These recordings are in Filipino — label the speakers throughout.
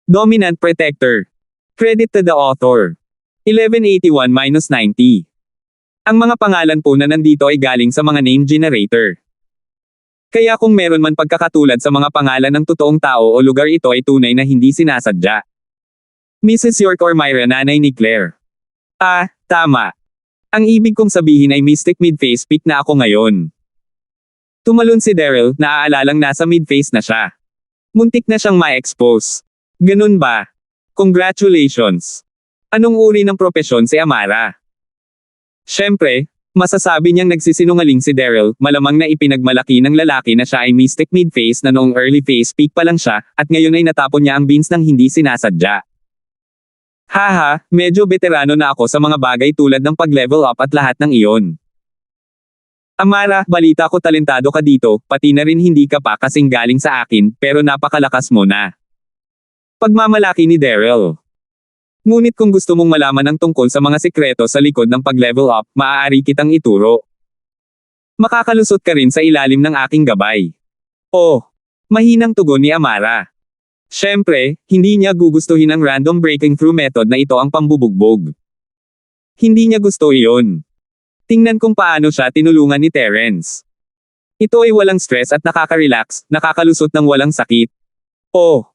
Speaker 1: Dominant Protector. Credit to the author. 1181-90. Ang mga pangalan po na nandito ay galing sa mga name generator. Kaya kung meron man pagkakatulad sa mga pangalan ng totoong tao o lugar, ito ay tunay na hindi sinasadya. Mrs. York or Myra, nanay ni Claire. Ah, tama. Ang ibig kong sabihin ay mystic mid-face peak na ako ngayon. Tumalon si Daryl, naaalalang nasa mid-face na siya. Muntik na siyang ma-expose. Ganun ba? Congratulations. Anong uri ng propesyon si Amara? Siyempre, masasabi niyang nagsisinungaling si Daryl, malamang na ipinagmalaki ng lalaki na siya ay mystic mid-face na noong early face peak pa lang siya, at ngayon ay natapon niya ang beans ng hindi sinasadya. Haha, medyo veterano na ako sa mga bagay tulad ng pag-level up at lahat ng iyon. Amara, balita ko talentado ka dito, pati na rin hindi ka pa kasing galing sa akin, pero napakalakas mo na. Pagmamalaki ni Daryl. Ngunit kung gusto mong malaman ang tungkol sa mga sikreto sa likod ng pag-level up, maaari kitang ituro. Makakalusot ka rin sa ilalim ng aking gabay. Oh, mahinang tugon ni Amara. Siyempre, hindi niya gugustuhin ang random breaking through method na ito ang pambubugbog. Hindi niya gusto iyon. Tingnan kung paano siya tinulungan ni Terence. Ito ay walang stress at nakaka-relax, nakakalusot ng walang sakit. Oh,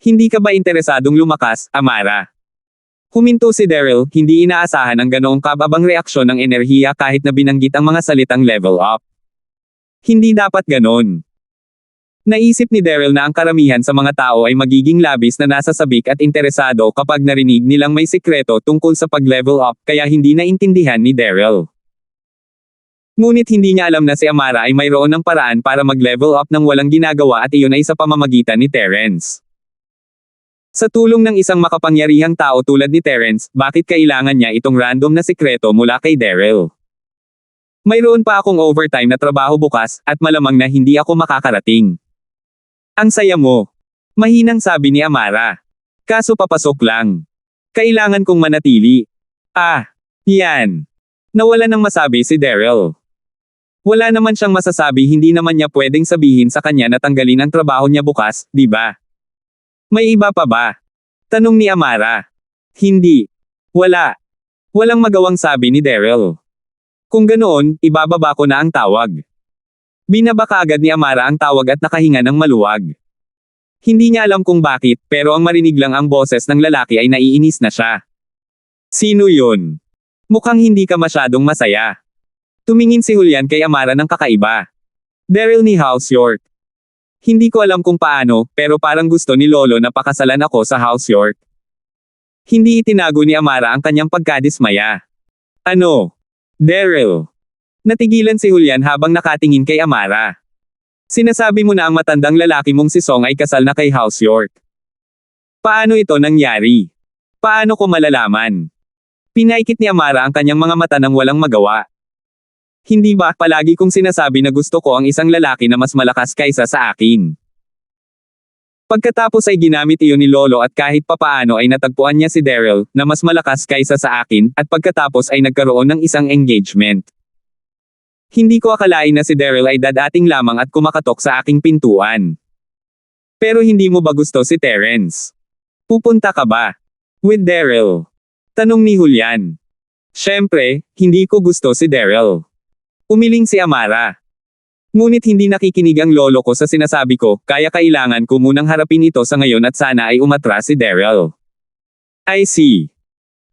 Speaker 1: hindi ka ba interesadong lumakas, Amara? Huminto si Daryl, hindi inaasahan ang ganoong kababang reaksyon ng enerhiya kahit na binanggit ang mga salitang level up. Hindi dapat ganon. Naisip ni Daryl na ang karamihan sa mga tao ay magiging labis na nasasabik at interesado kapag narinig nilang may sikreto tungkol sa pag-level up, kaya hindi naintindihan ni Daryl. Ngunit hindi niya alam na si Amara ay mayroon ng paraan para mag-level up nang walang ginagawa, at iyon ay sa pamamagitan ni Terence. Sa tulong ng isang makapangyarihang tao tulad ni Terence, bakit kailangan niya itong random na sikreto mula kay Daryl? Mayroon pa akong overtime na trabaho bukas, at malamang na hindi ako makakarating. Ang saya mo. Mahinang sabi ni Amara. Kaso papasok lang. Kailangan kong manatili. Ah, yan. Nawala nang masabi si Daryl. Wala naman siyang masasabi, hindi naman niya pwedeng sabihin sa kanya na tanggalin ang trabaho niya bukas, di ba? May iba pa ba? Tanong ni Amara. Hindi. Wala. Walang magawang sabi ni Daryl. Kung ganoon, ibababa ko na ang tawag. Binaba kaagad ni Amara ang tawag at nakahinga ng maluwag. Hindi niya alam kung bakit, pero ang marinig lang ang boses ng lalaki ay naiinis na siya. Sino yun? Mukhang hindi ka masyadong masaya. Tumingin si Julian kay Amara ng kakaiba. Daryl ni House York. Hindi ko alam kung paano, pero parang gusto ni Lolo na pakasalan ako sa House York. Hindi itinago ni Amara ang kanyang pagkadismaya. Ano? Daryl. Natigilan si Julian habang nakatingin kay Amara. Sinasabi mo na ang matandang lalaki mong si Song ay kasal na kay House York. Paano ito nangyari? Paano ko malalaman? Pinaikit ni Amara ang kanyang mga mata nang walang magawa. Hindi ba, palagi kong sinasabi na gusto ko ang isang lalaki na mas malakas kaysa sa akin. Pagkatapos ay ginamit iyon ni Lolo at kahit papaano ay natagpuan niya si Daryl, na mas malakas kaysa sa akin, at pagkatapos ay nagkaroon ng isang engagement. Hindi ko akalain na si Daryl ay dadating lamang at kumakatok sa aking pintuan. Pero hindi mo ba gusto si Terence? Pupunta ka ba? With Daryl? Tanong ni Julian. Siyempre, hindi ko gusto si Daryl. Umiling si Amara. Ngunit hindi nakikinig ang lolo ko sa sinasabi ko, kaya kailangan ko munang harapin ito sa ngayon at sana ay umatras si Daryl. I see.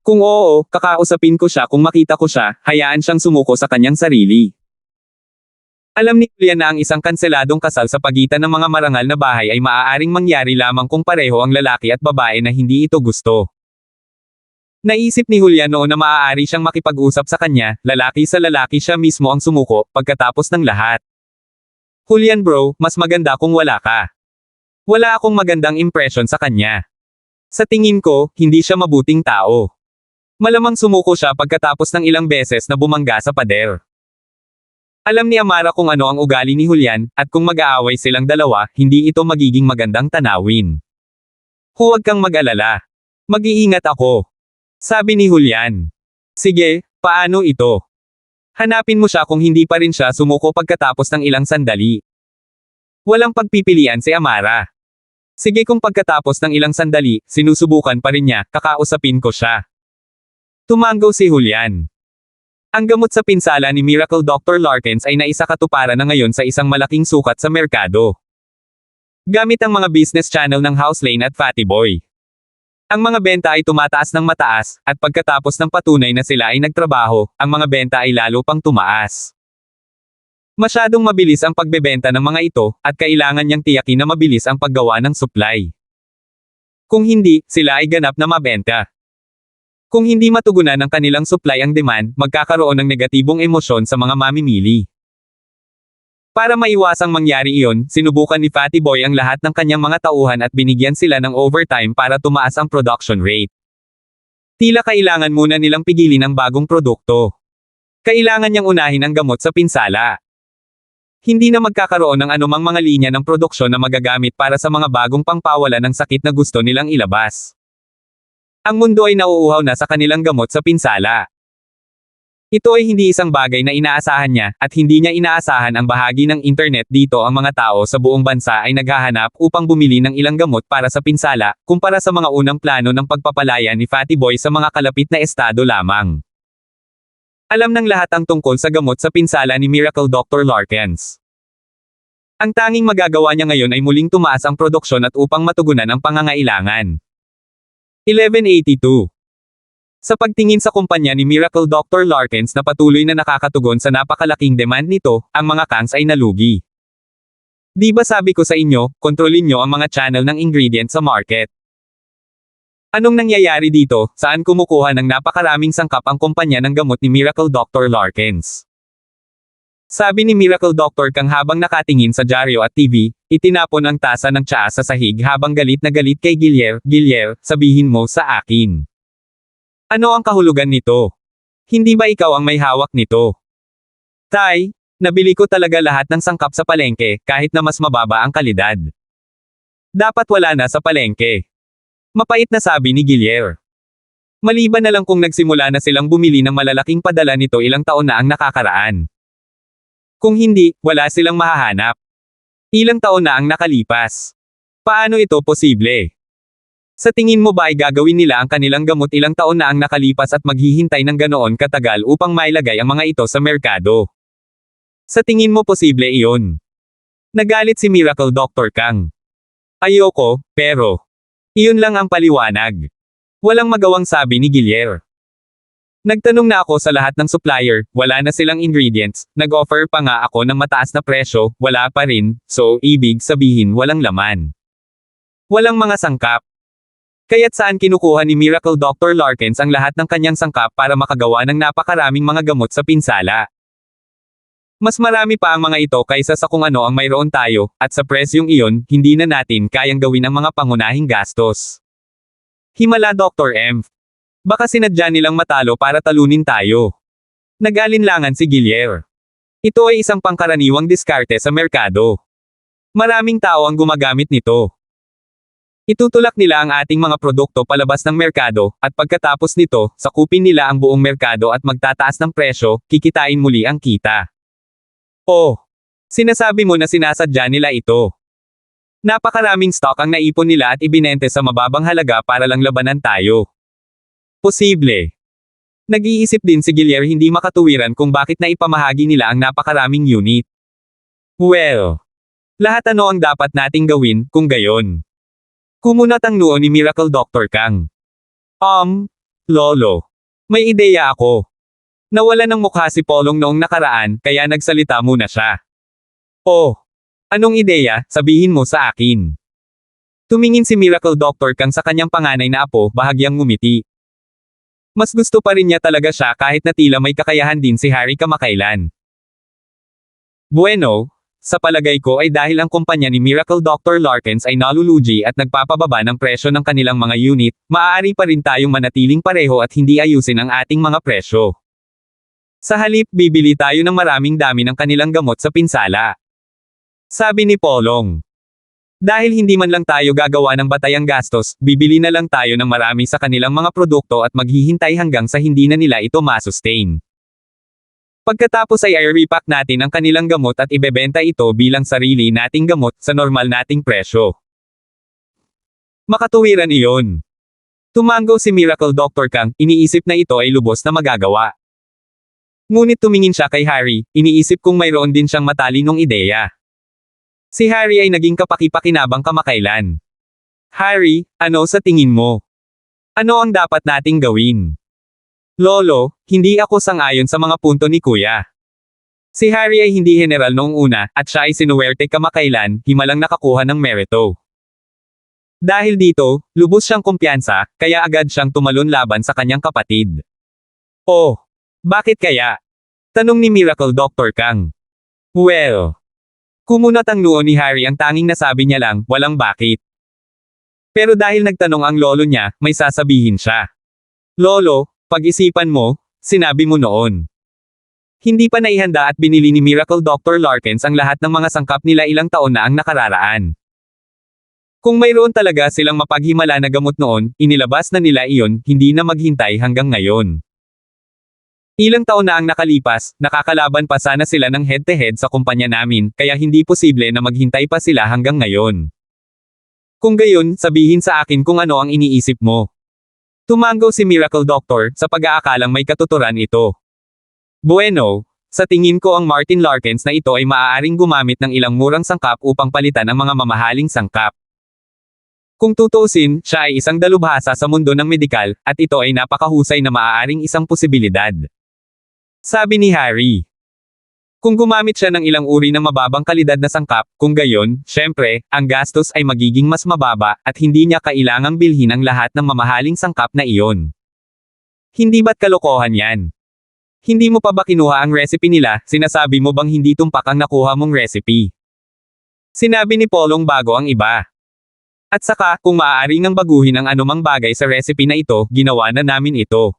Speaker 1: Kung oo, kakausapin ko siya, kung makita ko siya, hayaan siyang sumuko sa kanyang sarili. Alam ni Julian na ang isang kanseladong kasal sa pagitan ng mga marangal na bahay ay maaaring mangyari lamang kung pareho ang lalaki at babae na hindi ito gusto. Naisip ni Julian noon na maaari siyang makipag-usap sa kanya, lalaki sa lalaki, siya mismo ang sumuko, pagkatapos ng lahat. Julian bro, mas maganda kung wala ka. Wala akong magandang impression sa kanya. Sa tingin ko, hindi siya mabuting tao. Malamang sumuko siya pagkatapos ng ilang beses na bumangga sa pader. Alam ni Amara kung ano ang ugali ni Julian, at kung mag-aaway silang dalawa, hindi ito magiging magandang tanawin. Huwag kang mag-alala. Mag-iingat ako. Sabi ni Julian. Sige, paano ito? Hanapin mo siya kung hindi pa rin siya sumuko pagkatapos ng ilang sandali. Walang pagpipilian si Amara. Sige kung pagkatapos ng ilang sandali, sinusubukan pa rin niya, kakausapin ko siya. Tumango si Julian. Ang gamot sa pinsala ni Miracle Dr. Larkins ay naisakatuparan na ngayon sa isang malaking sukat sa merkado. Gamit ang mga business channel ng Houselane at Fatty Boy. Ang mga benta ay tumataas ng mataas, at pagkatapos ng patunay na sila ay nagtrabaho, ang mga benta ay lalo pang tumaas. Masyadong mabilis ang pagbebenta ng mga ito, at kailangan niyang tiyakin na mabilis ang paggawa ng supply. Kung hindi, sila ay ganap na mabenta. Kung hindi matugunan ng kanilang supply ang demand, magkakaroon ng negatibong emosyon sa mga mamimili. Para maiwasang mangyari iyon, sinubukan ni Fatty Boy ang lahat ng kanyang mga tauhan at binigyan sila ng overtime para tumaas ang production rate. Tila kailangan muna nilang pigilin ang bagong produkto. Kailangan niyang unahin ang gamot sa pinsala. Hindi na magkakaroon ng anumang mga linya ng produksyon na magagamit para sa mga bagong pangpawala ng sakit na gusto nilang ilabas. Ang mundo ay nauuhaw na sa kanilang gamot sa pinsala. Ito ay hindi isang bagay na inaasahan niya, at hindi niya inaasahan ang bahagi ng internet dito ang mga tao sa buong bansa ay naghahanap upang bumili ng ilang gamot para sa pinsala, kumpara sa mga unang plano ng pagpapalaya ni Fatty Boy sa mga kalapit na estado lamang. Alam ng lahat ang tungkol sa gamot sa pinsala ni Miracle Dr. Larkins. Ang tanging magagawa niya ngayon ay muling tumaas ang produksyon at upang matugunan ang pangangailangan. 1182. Sa pagtingin sa kumpanya ni Miracle Dr. Larkins na patuloy na nakakatugon sa napakalaking demand nito, ang mga kangs ay nalugi. Di ba sabi ko sa inyo, kontrolin nyo ang mga channel ng ingredient sa market. Anong nangyayari dito, saan kumukuha ng napakaraming sangkap ang kumpanya ng gamot ni Miracle Dr. Larkins? Sabi ni Miracle Dr. Kang habang nakatingin sa dyaryo at TV, itinapon ang tasa ng tsaa sa sahig habang galit na galit kay Gilier, sabihin mo sa akin. Ano ang kahulugan nito? Hindi ba ikaw ang may hawak nito? Tay, nabili ko talaga lahat ng sangkap sa palengke, kahit na mas mababa ang kalidad. Dapat wala na sa palengke. Mapait na sabi ni Gilier. Maliban na lang kung nagsimula na silang bumili ng malalaking padala nito ilang taon na ang nakakaraan. Kung hindi, wala silang mahahanap. Ilang taon na ang nakalipas. Paano ito posible? Sa tingin mo ba ay gagawin nila ang kanilang gamot ilang taon na ang nakalipas at maghihintay ng ganoon katagal upang mailagay ang mga ito sa merkado? Sa tingin mo posible iyon? Nagalit si Miracle Dr. Kang. Ayoko, pero iyon lang ang paliwanag. Walang magawang sabi ni Gilier. Nagtanong na ako sa lahat ng supplier, wala na silang ingredients, nag-offer pa nga ako ng mataas na presyo, wala pa rin, so ibig sabihin walang laman. Walang mga sangkap. Kaya't saan kinukuha ni Miracle Dr. Larkins ang lahat ng kanyang sangkap para makagawa ng napakaraming mga gamot sa pinsala? Mas marami pa ang mga ito kaysa sa kung ano ang mayroon tayo, at sa presyong iyon, hindi na natin kayang gawin ang mga pangunahing gastos. Himala Dr. M. Baka sinadya nilang matalo para talunin tayo. Nag-alinlangan si Gilier. Ito ay isang pangkaraniwang diskarte sa merkado. Maraming tao ang gumagamit nito. Itutulak nila ang ating mga produkto palabas ng merkado, at pagkatapos nito, sakupin nila ang buong merkado at magtataas ng presyo, kikitain muli ang kita. Oh, sinasabi mo na sinasadya nila ito. Napakaraming stock ang naipon nila at ibinente sa mababang halaga para lang labanan tayo. Posible. Nag-iisip din si Gilier hindi makatuwiran kung bakit naipamahagi nila ang napakaraming unit. Well, lahat ano ang dapat nating gawin, kung gayon? Kumunat ang noo ni Miracle Dr. Kang. Lolo. May ideya ako. Nawala ng mukha si Polong noong nakaraan, kaya nagsalita muna siya. Oh. Anong ideya, sabihin mo sa akin. Tumingin si Miracle Dr. Kang sa kanyang panganay na apo, bahagyang ngumiti. Mas gusto pa rin niya talaga siya kahit na tila may kakayahan din si Harry kamakailan. Bueno, sa palagay ko ay dahil ang kumpanya ni Miracle Dr. Larkins ay nalulugi at nagpapababa ng presyo ng kanilang mga unit, maaari pa rin tayong manatiling pareho at hindi ayusin ang ating mga presyo. Sa halip, bibili tayo ng maraming dami ng kanilang gamot sa pinsala. Sabi ni Polong. Dahil hindi man lang tayo gagawa ng batayang gastos, bibili na lang tayo ng marami sa kanilang mga produkto at maghihintay hanggang sa hindi na nila ito masustain. Pagkatapos ay i-repack natin ang kanilang gamot at ibebenta ito bilang sarili nating gamot sa normal nating presyo. Makatuwiran iyon. Tumango si Miracle Doctor Kang, iniisip na ito ay lubos na magagawa. Ngunit tumingin siya kay Harry, iniisip kung mayroon din siyang matalinong ideya. Si Harry ay naging kapaki-pakinabang kamakailan. Harry, ano sa tingin mo? Ano ang dapat nating gawin? Lolo, hindi ako sang-ayon sa mga punto ni Kuya. Si Harry ay hindi general noong una, at siya ay sinuwerte kamakailan, himalang nakakuha ng merito. Dahil dito, lubos siyang kumpiyansa, kaya agad siyang tumalon laban sa kanyang kapatid. Oh, bakit kaya? Tanong ni Miracle Doctor Kang. Well, kumunat ang noo ni Harry, ang tanging nasabi niya lang, walang bakit. Pero dahil nagtanong ang lolo niya, may sasabihin siya. Lolo, pag-isipan mo, sinabi mo noon. Hindi pa naihanda at binili ni Miracle Dr. Larkins ang lahat ng mga sangkap nila ilang taon na ang nakararaan. Kung mayroon talaga silang mapaghimala na gamot noon, inilabas na nila iyon, hindi na maghintay hanggang ngayon. Ilang taon na ang nakalipas, nakakalaban pa sana sila ng head-to-head sa kumpanya namin, kaya hindi posible na maghintay pa sila hanggang ngayon. Kung gayon, sabihin sa akin kung ano ang iniisip mo. Tumango si Miracle Doctor, sa pag-aakalang may katuturan ito. Bueno, sa tingin ko ang Martin Larkins na ito ay maaaring gumamit ng ilang murang sangkap upang palitan ang mga mamahaling sangkap. Kung tutuusin, siya ay isang dalubhasa sa mundo ng medikal, at ito ay napakahusay na maaaring isang posibilidad. Sabi ni Harry. Kung gumamit siya ng ilang uri ng mababang kalidad na sangkap, kung gayon, syempre, ang gastos ay magiging mas mababa, at hindi niya kailangang bilhin ang lahat ng mamahaling sangkap na iyon. Hindi ba't kalokohan yan? Hindi mo pa ba kinuha ang recipe nila, sinasabi mo bang hindi tumpak ang nakuha mong recipe? Sinabi ni Polong bago ang iba. At saka, kung maaari ngang baguhin ang anumang bagay sa recipe na ito, ginawa na namin ito.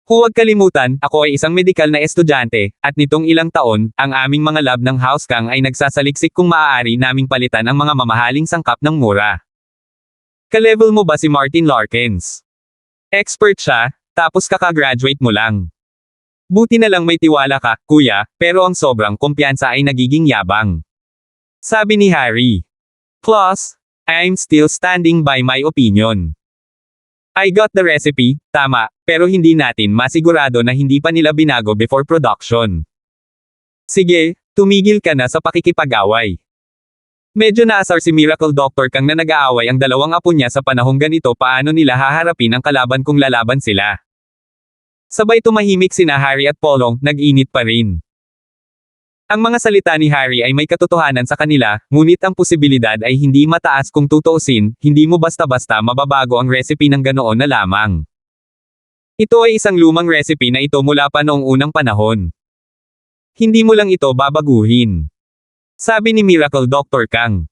Speaker 1: Huwag kalimutan, ako ay isang medikal na estudyante, at nitong ilang taon, ang aming mga lab ng House Kang ay nagsasaliksik kung maaari naming palitan ang mga mamahaling sangkap ng mura. Ka-level mo ba si Martin Larkins? Expert siya, tapos kakagraduate mo lang. Buti na lang may tiwala ka, kuya, pero ang sobrang kumpiyansa ay nagiging yabang. Sabi ni Harry. Plus, I'm still standing by my opinion. I got the recipe, tama, pero hindi natin masigurado na hindi pa nila binago before production. Sige, tumigil ka na sa pakikipag-away. Medyo naasar si Miracle Doctor Kang na nag-aaway ang dalawang apo niya sa panahong ganito, paano nila haharapin ang kalaban kung lalaban sila. Sabay tumahimik sina Harry at Polong, nag-init pa rin. Ang mga salita ni Harry ay may katotohanan sa kanila, ngunit ang posibilidad ay hindi mataas kung tutuusin, hindi mo basta-basta mababago ang recipe ng ganoon na lamang. Ito ay isang lumang recipe na ito mula pa noong unang panahon. Hindi mo lang ito babaguhin. Sabi ni Miracle Dr. Kang.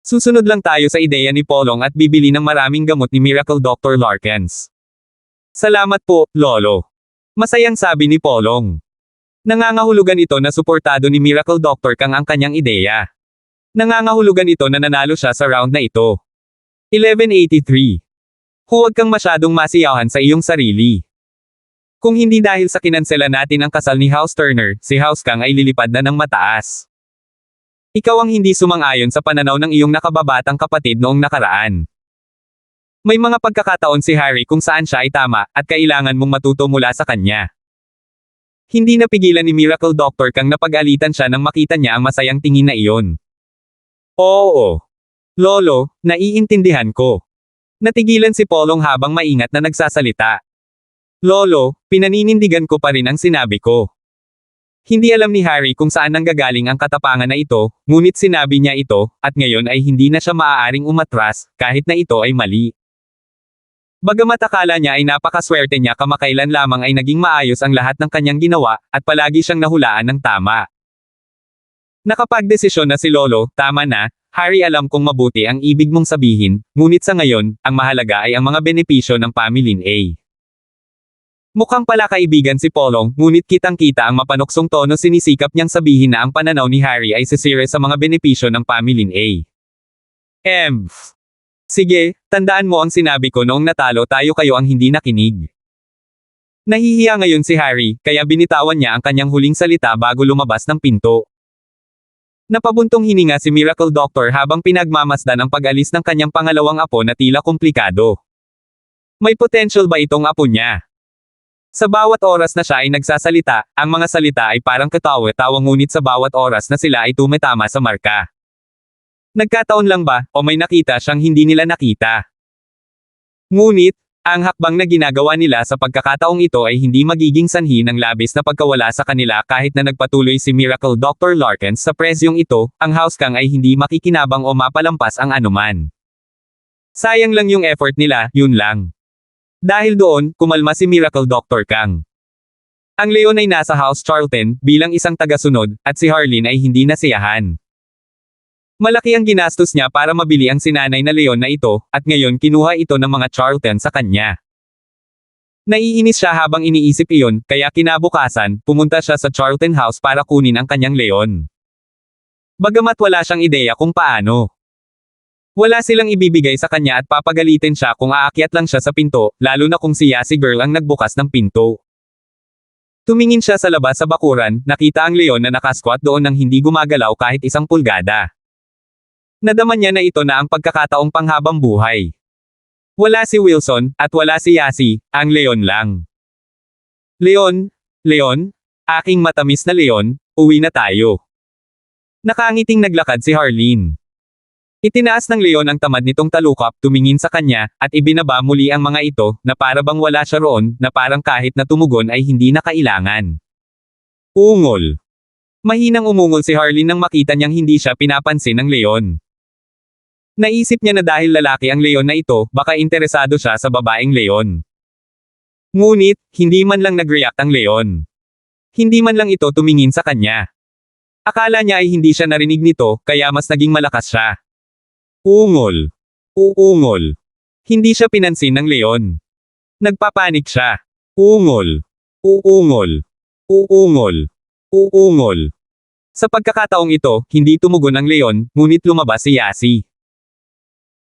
Speaker 1: Susunod lang tayo sa ideya ni Polong at bibili ng maraming gamot ni Miracle Dr. Larkins. Salamat po, Lolo. Masayang sabi ni Polong. Nangangahulugan ito na suportado ni Miracle Dr. Kang ang kanyang ideya. Nangangahulugan ito na nanalo siya sa round na ito. 1183. Huwag kang masyadong masiyahan sa iyong sarili. Kung hindi dahil sa kinansela natin ang kasal ni House Turner, si House Kang ay lilipad na ng mataas. Ikaw ang hindi sumang-ayon sa pananaw ng iyong nakababatang kapatid noong nakaraan. May mga pagkakataon si Harry kung saan siya ay tama, at kailangan mong matuto mula sa kanya. Hindi napigilan ni Miracle Dr. Kang na pag-alitan siya nang makita niya ang masayang tingin na iyon. Oo. Lolo, naiintindihan ko. Natigilan si Polong habang maingat na nagsasalita. Lolo, pinaninindigan ko pa rin ang sinabi ko. Hindi alam ni Harry kung saan nanggagaling ang katapangan na ito, ngunit sinabi niya ito, at ngayon ay hindi na siya maaaring umatras, kahit na ito ay mali. Bagamat akala niya ay napakaswerte niya, kamakailan lamang ay naging maayos ang lahat ng kanyang ginawa, at palagi siyang nahulaan ng tama. Nakapagdesisyon na si Lolo, tama na, Harry, alam kong mabuti ang ibig mong sabihin, ngunit sa ngayon, ang mahalaga ay ang mga benepisyo ng pamilya A. Mukhang pala kaibigan si Polong, ngunit kitang-kita ang mapanuksong tono, sinisikap niyang sabihin na ang pananaw ni Harry ay sisire sa mga benepisyo ng pamilya A. Sige, tandaan mo ang sinabi ko noong natalo tayo, kayo ang hindi nakinig. Nahihiya ngayon si Harry, kaya binitawan niya ang kanyang huling salita bago lumabas ng pinto. Napabuntong hininga si Miracle Doctor habang pinagmamasdan ang pag-alis ng kanyang pangalawang apo na tila komplikado. May potential ba itong apo niya? Sa bawat oras na siya ay nagsasalita, ang mga salita ay parang katawa-tawa ngunit sa bawat oras na sila ay tumatama sa marka. Nagkataon lang ba, o may nakita siyang hindi nila nakita? Ngunit, ang hakbang na ginagawa nila sa pagkakataong ito ay hindi magiging sanhi ng labis na pagkawala sa kanila kahit na nagpatuloy si Miracle Dr. Larkins sa presyong ito, ang house kang ay hindi makikinabang o mapalampas ang anuman. Sayang lang yung effort nila, yun lang. Dahil doon, kumalma si Miracle Dr. Kang. Ang Leon ay nasa House Charlton, bilang isang tagasunod, at si Harleen ay hindi nasiyahan. Malaki ang ginastos niya para mabili ang sinanay na Leon na ito, at ngayon kinuha ito ng mga Charlton sa kanya. Naiinis siya habang iniisip iyon, kaya kinabukasan, pumunta siya sa Charlton House para kunin ang kanyang Leon. Bagamat wala siyang ideya kung paano. Wala silang ibibigay sa kanya at papagalitin siya kung aakyat lang siya sa pinto, lalo na kung si Yasi Girl ang nagbukas ng pinto. Tumingin siya sa labas sa bakuran, nakita ang Leon na nakasquat doon nang hindi gumagalaw kahit isang pulgada. Nadaman niya na ito na ang pagkakataong panghabang buhay. Wala si Wilson, at wala si Yasi, ang Leon lang. Leon, Leon, aking matamis na Leon, uwi na tayo. Nakangiting naglakad si Harleen. Itinaas ng Leon ang tamad nitong talukap, tumingin sa kanya, at ibinaba muli ang mga ito, na para bang wala siya roon, na parang kahit na tumugon ay hindi na kailangan. Ungol. Mahinang umungol si Harleen nang makita niyang hindi siya pinapansin ng Leon. Naisip niya na dahil lalaki ang Leon na ito, baka interesado siya sa babaeng Leon. Ngunit, hindi man lang nag-react ang Leon. Hindi man lang ito tumingin sa kanya. Akala niya ay hindi siya narinig nito, kaya mas naging malakas siya. Ungol. Uungol. Hindi siya pinansin ng Leon. Nagpapanik siya. Ungol. Uungol. Uungol. Uungol. Sa pagkakataong ito, hindi tumugon ang Leon, ngunit lumabas si Yasi.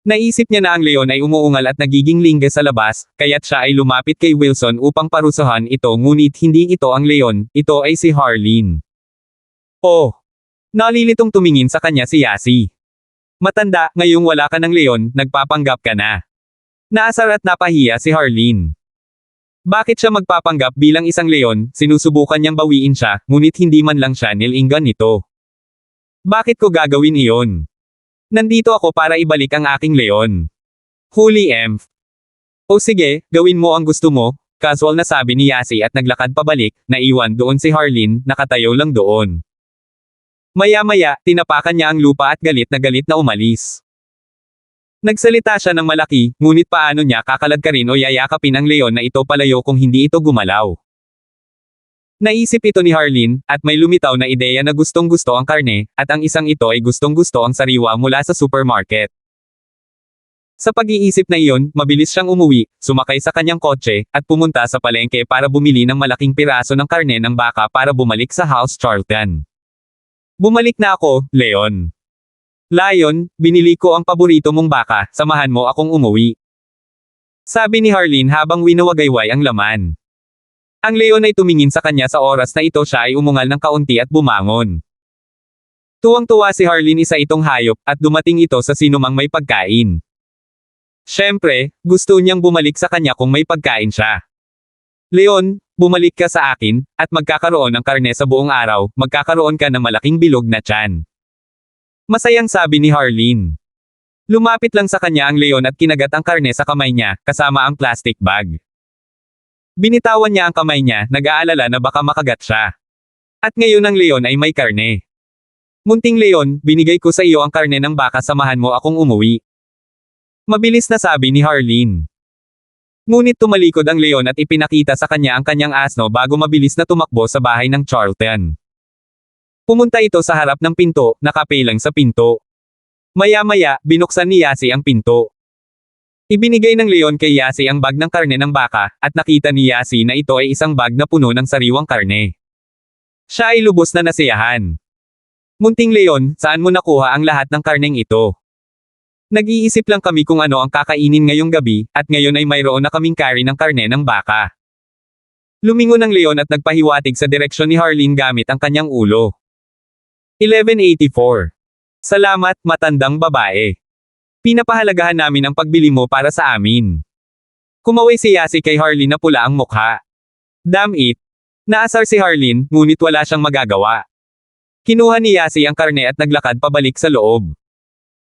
Speaker 1: Naisip niya na ang Leon ay umuungal at nagiging lingga sa labas, kaya't siya ay lumapit kay Wilson upang parusahan ito ngunit hindi ito ang Leon, ito ay si Harleen. Oh! Nalilitong tumingin sa kanya si Yasi. Matanda, ngayong wala ka ng Leon, nagpapanggap ka na. Naasar at napahiya si Harleen. Bakit siya magpapanggap bilang isang Leon, sinusubukan niyang bawiin siya, ngunit hindi man lang siya nilinggan nito. Bakit ko gagawin iyon? Nandito ako para ibalik ang aking Leon. Huli Emph. O sige, gawin mo ang gusto mo, casual na sabi ni Yasi at naglakad pabalik, naiwan doon si Harleen, nakatayo lang doon. Maya-maya, tinapakan niya ang lupa at galit na umalis. Nagsalita siya ng malaki, ngunit paano niya kakaladkarin o yayakapin ang Leon na ito palayo kung hindi ito gumalaw. Naisip ito ni Harleen, at may lumitaw na ideya na gustong-gusto ang karne, at ang isang ito ay gustong-gusto ang sariwa mula sa supermarket. Sa pag-iisip na iyon, mabilis siyang umuwi, sumakay sa kanyang kotse, at pumunta sa palengke para bumili ng malaking piraso ng karne ng baka para bumalik sa House Charlton. Bumalik na ako, Leon. Lion, binili ko ang paborito mong baka, samahan mo akong umuwi. Sabi ni Harleen habang winawagayway ang laman. Ang Leon ay tumingin sa kanya sa oras na ito siya ay umungal ng kaunti at bumangon. Tuwang-tuwa si Harleen, isa itong hayop, at dumating ito sa sinumang may pagkain. Siyempre, gusto niyang bumalik sa kanya kung may pagkain siya. Leon, bumalik ka sa akin, at magkakaroon ng karne sa buong araw, magkakaroon ka ng malaking bilog na tiyan. Masayang sabi ni Harleen. Lumapit lang sa kanya ang Leon at kinagat ang karne sa kamay niya, kasama ang plastic bag. Binitawan niya ang kamay niya, nag-aalala na baka makagat siya. At ngayon ang Leon ay may karne. Munting Leon, binigay ko sa iyo ang karne ng baka, samahan mo akong umuwi. Mabilis na sabi ni Harleen. Ngunit tumalikod ang Leon at ipinakita sa kanya ang kanyang asno bago mabilis na tumakbo sa bahay ng Charlton. Pumunta ito sa harap ng pinto, nakapelang sa pinto. Maya-maya, binuksan ni Yasi ang pinto. Ibinigay ng Leon kay Yasi ang bag ng karne ng baka, at nakita ni Yasi na ito ay isang bag na puno ng sariwang karne. Siya ay lubos na nasiyahan. Munting Leon, saan mo nakuha ang lahat ng karneng ito? Nag-iisip lang kami kung ano ang kakainin ngayong gabi, at ngayon ay mayroon na kaming carry ng karne ng baka. Lumingon ang Leon at nagpahiwatig sa direksyon ni Harleen gamit ang kanyang ulo. 1184. Salamat, matandang babae. Pinapahalagahan namin ang pagbili mo para sa amin. Kumaway si Yasi kay Harleen na pula ang mukha. Damn it. Naasar si Harleen, ngunit wala siyang magagawa. Kinuha ni Yasi ang karne at naglakad pabalik sa loob.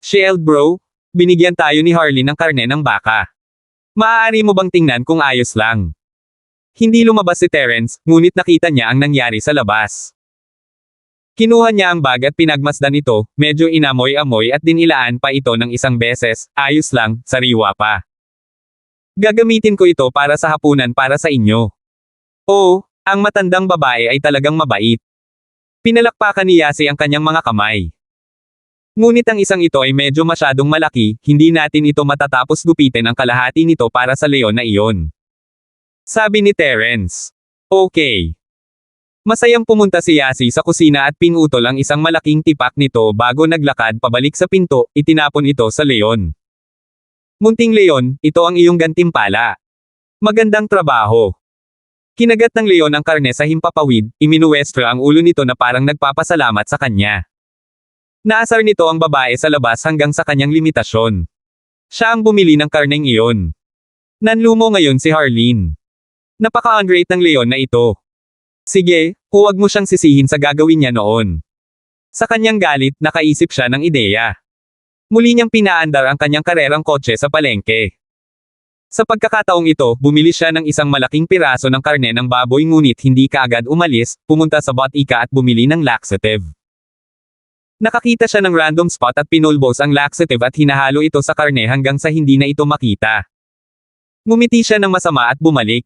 Speaker 1: Shield bro, binigyan tayo ni Harleen ng karne ng baka. Maaari mo bang tingnan kung ayos lang? Hindi lumabas si Terence, ngunit nakita niya ang nangyari sa labas. Kinuha niya ang bag at pinagmasdan ito, medyo inamoy-amoy at dinilaan pa ito ng isang beses, ayos lang, sariwa pa. Gagamitin ko ito para sa hapunan para sa inyo. Oo, ang matandang babae ay talagang mabait. Pinalakpakan ni Yasi ang kanyang mga kamay. Ngunit ang isang ito ay medyo masyadong malaki, hindi natin ito matatapos gupitin ang kalahati nito para sa leon na iyon. Sabi ni Terence. Okay. Masayang pumunta si Yasi sa kusina at pinutol ang isang malaking tipak nito bago naglakad pabalik sa pinto, itinapon ito sa leon. Munting leon, ito ang iyong gantimpala. Magandang trabaho. Kinagat ng leon ang karne sa himpapawid, iminuwestro ang ulo nito na parang nagpapasalamat sa kanya. Naasar nito ang babae sa labas hanggang sa kanyang limitasyon. Siya ang bumili ng karneng iyon. Nanlumo ngayon si Harleen. Napaka-unrate ng leon na ito. Sige, huwag mo siyang sisihin sa gagawin niya noon. Sa kanyang galit, nakaisip siya ng ideya. Muli niyang pinaandar ang kanyang karerang kotse sa palengke. Sa pagkakataong ito, bumili siya ng isang malaking piraso ng karne ng baboy ngunit hindi kaagad umalis, pumunta sa botika at bumili ng laxative. Nakakita siya ng random spot at pinulbos ang laxative at hinahalo ito sa karne hanggang sa hindi na ito makita. Ngumiti siya ng masama at bumalik.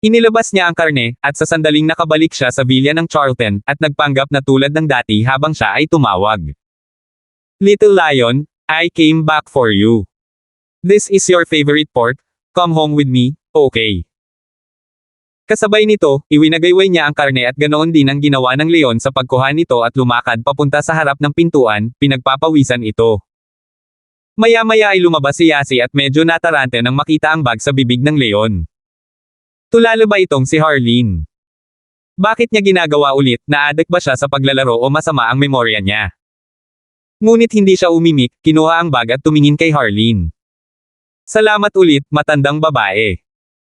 Speaker 1: Inilabas niya ang karne, at sa sandaling nakabalik siya sa villa ng Charlton, at nagpanggap na tulad ng dati habang siya ay tumawag. Little Lion, I came back for you. This is your favorite pork, come home with me, okay. Kasabay nito, iwinagayway niya ang karne at ganoon din ang ginawa ng leon sa pagkuha nito at lumakad papunta sa harap ng pintuan, pinagpapawisan ito. Maya-maya ay lumabas si Yasi at medyo natarante nang makita ang bag sa bibig ng leon. Tulalo ba itong si Harleen? Bakit niya ginagawa ulit, na-addict ba siya sa paglalaro o masama ang memorya niya? Ngunit hindi siya umimik, kinuha ang bag at tumingin kay Harleen. Salamat ulit, matandang babae.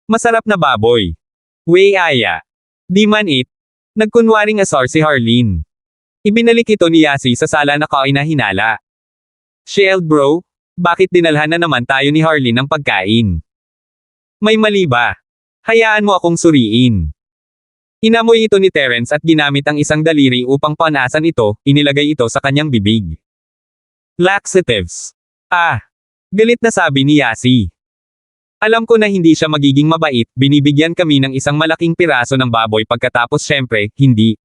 Speaker 1: Masarap na baboy. Wey aya. Di man it. Nagkunwaring asar si Harleen. Ibinalik ito ni Yasi sa sala na kainahinala. Shield bro, bakit dinalhan na naman tayo ni Harleen ng pagkain? May mali ba? Hayaan mo akong suriin. Inamoy ito ni Terence at ginamit ang isang daliri upang panasan ito, inilagay ito sa kanyang bibig. Laxatives. Galit na sabi ni Yasi. Alam ko na hindi siya magiging mabait, binibigyan kami ng isang malaking piraso ng baboy pagkatapos syempre, hindi.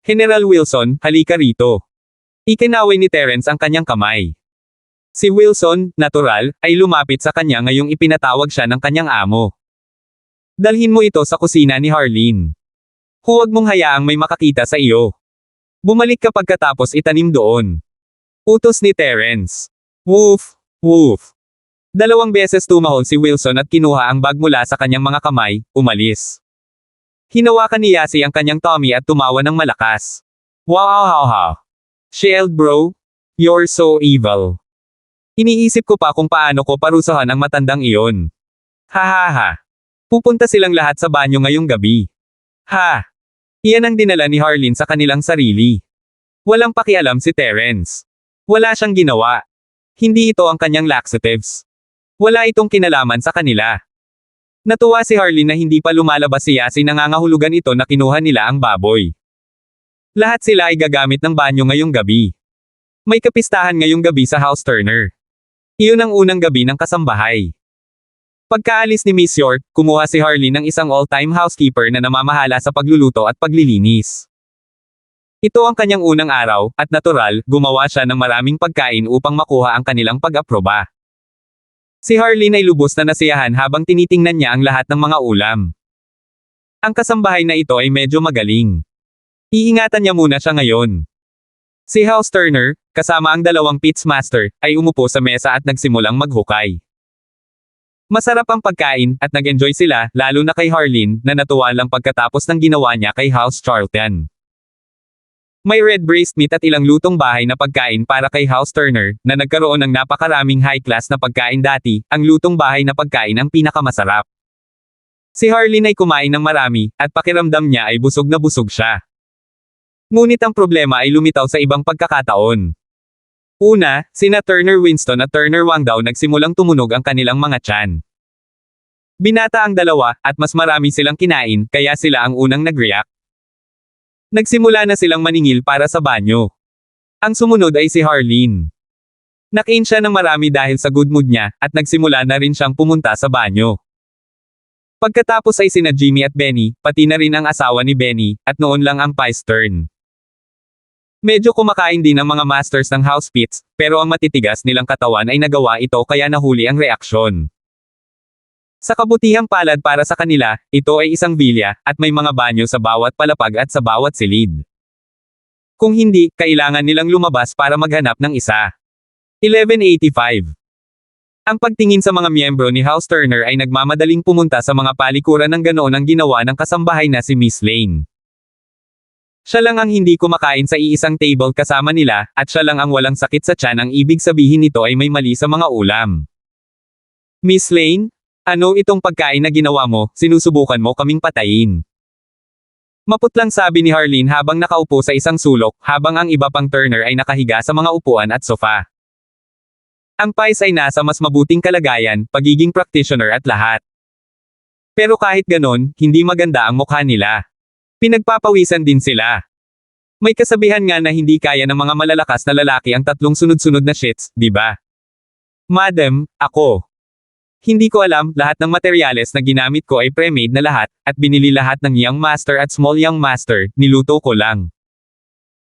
Speaker 1: General Wilson, halika rito. Ikinaway ni Terence ang kanyang kamay. Si Wilson, natural, ay lumapit sa kanya ngayong ipinatawag siya ng kanyang amo. Dalhin mo ito sa kusina ni Harleen. Huwag mong hayaang may makakita sa iyo. Bumalik ka pagkatapos itanim doon. Utos ni Terence. Woof, woof. 2 beses tumahol si Wilson at kinuha ang bag mula sa kanyang mga kamay, umalis. Hinawakan ni Yasi ang kanyang tummy at tumawa ng malakas. Wow. Shield bro, you're so evil. Iniisip ko pa kung paano ko parusahan ang matandang iyon. Hahaha. Pupunta silang lahat sa banyo ngayong gabi. Iyan ang dinala ni Harleen sa kanilang sarili. Walang pakialam si Terence. Wala siyang ginawa. Hindi ito ang kanyang laxatives. Wala itong kinalaman sa kanila. Natuwa si Harleen na hindi pa lumalabas si Yasi nangangahulugan ito na kinuha nila ang baboy. Lahat sila ay gagamit ng banyo ngayong gabi. May kapistahan ngayong gabi sa House Turner. Iyon ang unang gabi ng kasambahay. Pagkaalis ni Miss York, kumuha si Harleen ng isang all-time housekeeper na namamahala sa pagluluto at paglilinis. Ito ang kanyang unang araw, at natural, gumawa siya ng maraming pagkain upang makuha ang kanilang pag-aproba. Si Harleen ay lubos na nasiyahan habang tinitingnan niya ang lahat ng mga ulam. Ang kasambahay na ito ay medyo magaling. Iingatan niya muna siya ngayon. Si House Turner, kasama ang 2 pitsmaster, ay umupo sa mesa at nagsimulang maghukay. Masarap ang pagkain, at nag-enjoy sila, lalo na kay Harleen, na natuwa lang pagkatapos ng ginawa niya kay House Charlton. May red braised meat at ilang lutong bahay na pagkain para kay House Turner, na nagkaroon ng napakaraming high-class na pagkain dati, ang lutong bahay na pagkain ang pinakamasarap. Si Harleen ay kumain ng marami, at pakiramdam niya ay busog na busog siya. Ngunit ang problema ay lumitaw sa ibang pagkakataon. Una, sina Turner Winston at Turner Wang daw nagsimulang tumunog ang kanilang mga tiyan. Binata ang dalawa, at mas marami silang kinain, kaya sila ang unang nag-react. Nagsimula na silang maningil para sa banyo. Ang sumunod ay si Harleen. Nakain siya ng marami dahil sa good mood niya, at nagsimula na rin siyang pumunta sa banyo. Pagkatapos ay sina Jimmy at Benny, pati na rin ang asawa ni Benny, at noon lang ang Pies turn. Medyo kumakain din ang mga masters ng house pits, pero ang matitigas nilang katawan ay nagawa ito kaya nahuli ang reaksyon. Sa kabutihang palad para sa kanila, ito ay isang villa, at may mga banyo sa bawat palapag at sa bawat silid. Kung hindi, kailangan nilang lumabas para maghanap ng isa. 1185. Ang pagtingin sa mga miyembro ni House Turner ay nagmamadaling pumunta sa mga palikuran ng ganoon ang ginawa ng kasambahay na si Miss Lane. Siya lang ang hindi kumakain sa iisang table kasama nila, at siya lang ang walang sakit sa tiyan, ang ibig sabihin nito ay may mali sa mga ulam. Miss Lane? Ano itong pagkain na ginawa mo, sinusubukan mo kaming patayin. Maputlang sabi ni Harleen habang nakaupo sa isang sulok, habang ang iba pang Turner ay nakahiga sa mga upuan at sofa. Ang Pies ay nasa mas mabuting kalagayan, pagiging practitioner at lahat. Pero kahit ganon, hindi maganda ang mukha nila. Pinagpapawisan din sila. May kasabihan nga na hindi kaya ng mga malalakas na lalaki ang 3 sunod-sunod na shits, di ba? Madam, ako. Hindi ko alam, lahat ng materyales na ginamit ko ay pre-made na lahat, at binili lahat ng Young Master at Small Young Master, niluto ko lang.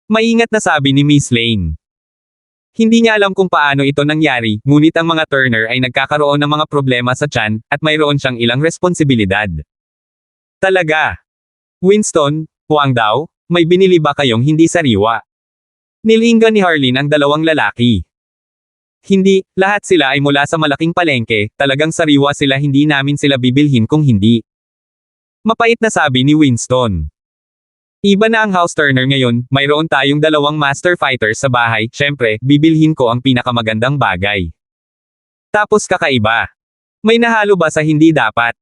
Speaker 1: Maingat na sabi ni Miss Lane. Hindi niya alam kung paano ito nangyari, ngunit ang mga Turner ay nagkakaroon ng mga problema sa tiyan, at mayroon siyang ilang responsibilidad. Talaga? Winston, Wang daw, may binili ba kayong hindi sariwa? Nilinga ni Harleen ang dalawang lalaki. Hindi, lahat sila ay mula sa malaking palengke, talagang sariwa sila, hindi namin sila bibilhin kung hindi. Mapait na sabi ni Winston. Iba na ang House Turner ngayon, mayroon tayong 2 master fighters sa bahay, syempre, bibilhin ko ang pinakamagandang bagay. Tapos kakaiba. May nahalo ba sa hindi dapat?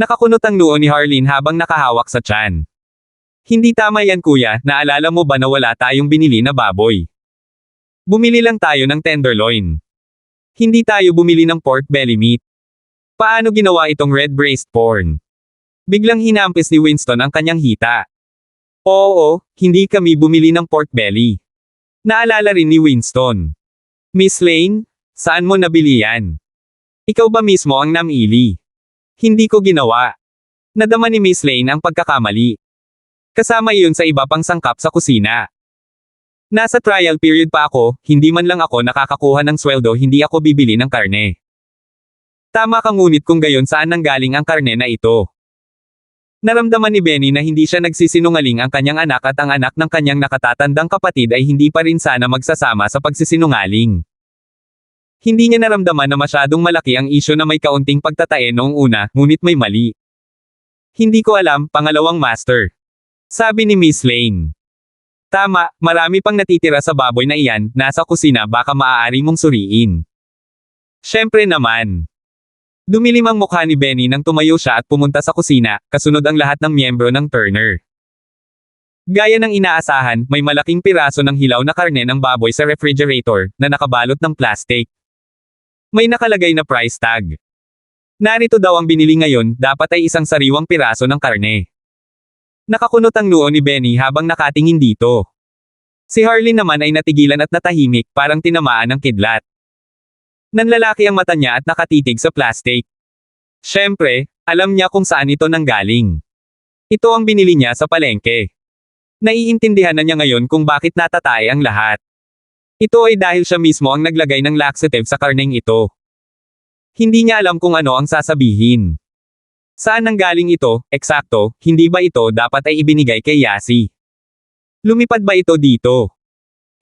Speaker 1: Nakakunot ang noo ni Harleen habang nakahawak sa tiyan. Hindi tama yan kuya, naalala mo ba na wala tayong binili na baboy? Bumili lang tayo ng tenderloin. Hindi tayo bumili ng pork belly meat. Paano ginawa itong red braised pork? Biglang hinampis ni Winston ang kanyang hita. Oo, hindi kami bumili ng pork belly. Naalala rin ni Winston. Miss Lane, saan mo nabili yan? Ikaw ba mismo ang namili? Hindi ko ginawa. Nadama ni Miss Lane ang pagkakamali. Kasama iyon sa iba pang sangkap sa kusina. Nasa trial period pa ako, hindi man lang ako nakakakuha ng sweldo, hindi ako bibili ng karne. Tama ka, ngunit kung gayon saan nanggaling ang karne na ito? Naramdaman ni Benny na hindi siya nagsisinungaling, ang kanyang anak at ang anak ng kanyang nakatatandang kapatid ay hindi pa rin sana magsasama sa pagsisinungaling. Hindi niya naramdaman na masyadong malaki ang isyo na may kaunting pagtatae noong una, ngunit may mali. Hindi ko alam, pangalawang master. Sabi ni Miss Lane. Tama, marami pang natitira sa baboy na iyan, nasa kusina, baka maaari mong suriin. Siyempre naman. Dumilim ang mukha ni Benny nang tumayo siya at pumunta sa kusina, kasunod ang lahat ng miyembro ng Turner. Gaya ng inaasahan, may malaking piraso ng hilaw na karne ng baboy sa refrigerator, na nakabalot ng plastic. May nakalagay na price tag. Narito daw ang binili ngayon, dapat ay isang sariwang piraso ng karne. Nakakunot ang noo ni Benny habang nakatingin dito. Si Harleen naman ay natigilan at natahimik, parang tinamaan ng kidlat. Nanlalaki ang mata niya at nakatitig sa plastic. Siyempre, alam niya kung saan ito nanggaling. Ito ang binili niya sa palengke. Naiintindihan na niya ngayon kung bakit natatay ang lahat. Ito ay dahil siya mismo ang naglagay ng laxative sa karneng ito. Hindi niya alam kung ano ang sasabihin. Saan nanggaling ito, eksakto, hindi ba ito dapat ay ibinigay kay Yasi? Lumipad ba ito dito?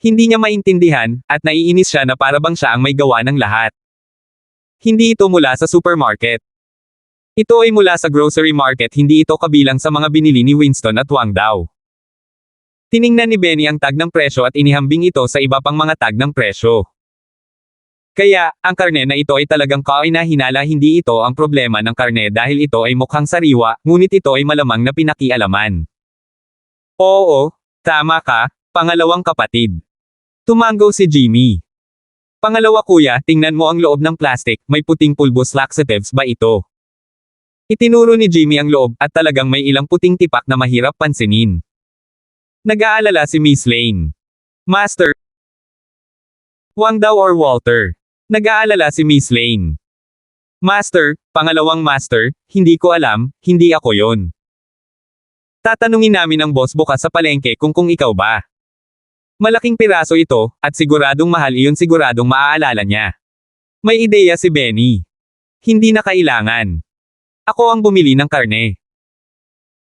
Speaker 1: Hindi niya maintindihan, at naiinis siya na para bang siya ang may gawa ng lahat. Hindi ito mula sa supermarket. Ito ay mula sa grocery market, hindi ito kabilang sa mga binili ni Winston at Wang daw. Tiningnan ni Benny ang tag ng presyo at inihambing ito sa iba pang mga tag ng presyo. Kaya, ang karne na ito ay talagang kaina-hinala, hindi ito ang problema ng karne dahil ito ay mukhang sariwa, ngunit ito ay malamang na pinakialaman. Oo, tama ka, pangalawang kapatid. Tumango si Jimmy. Pangalawa kuya, tingnan mo ang loob ng plastic, may puting pulbos laxatives ba ito? Itinuro ni Jimmy ang loob at talagang may ilang puting tipak na mahirap pansinin. Nag-aalala si Miss Lane. Master, Wang daw or Walter? Nag-aalala si Miss Lane. Master, pangalawang master, hindi ko alam, hindi ako yon. Tatanungin namin ang boss bukas sa palengke kung ikaw ba. Malaking piraso ito, at siguradong mahal iyon, siguradong maaalala niya. May ideya si Benny. Hindi na kailangan. Ako ang bumili ng karne.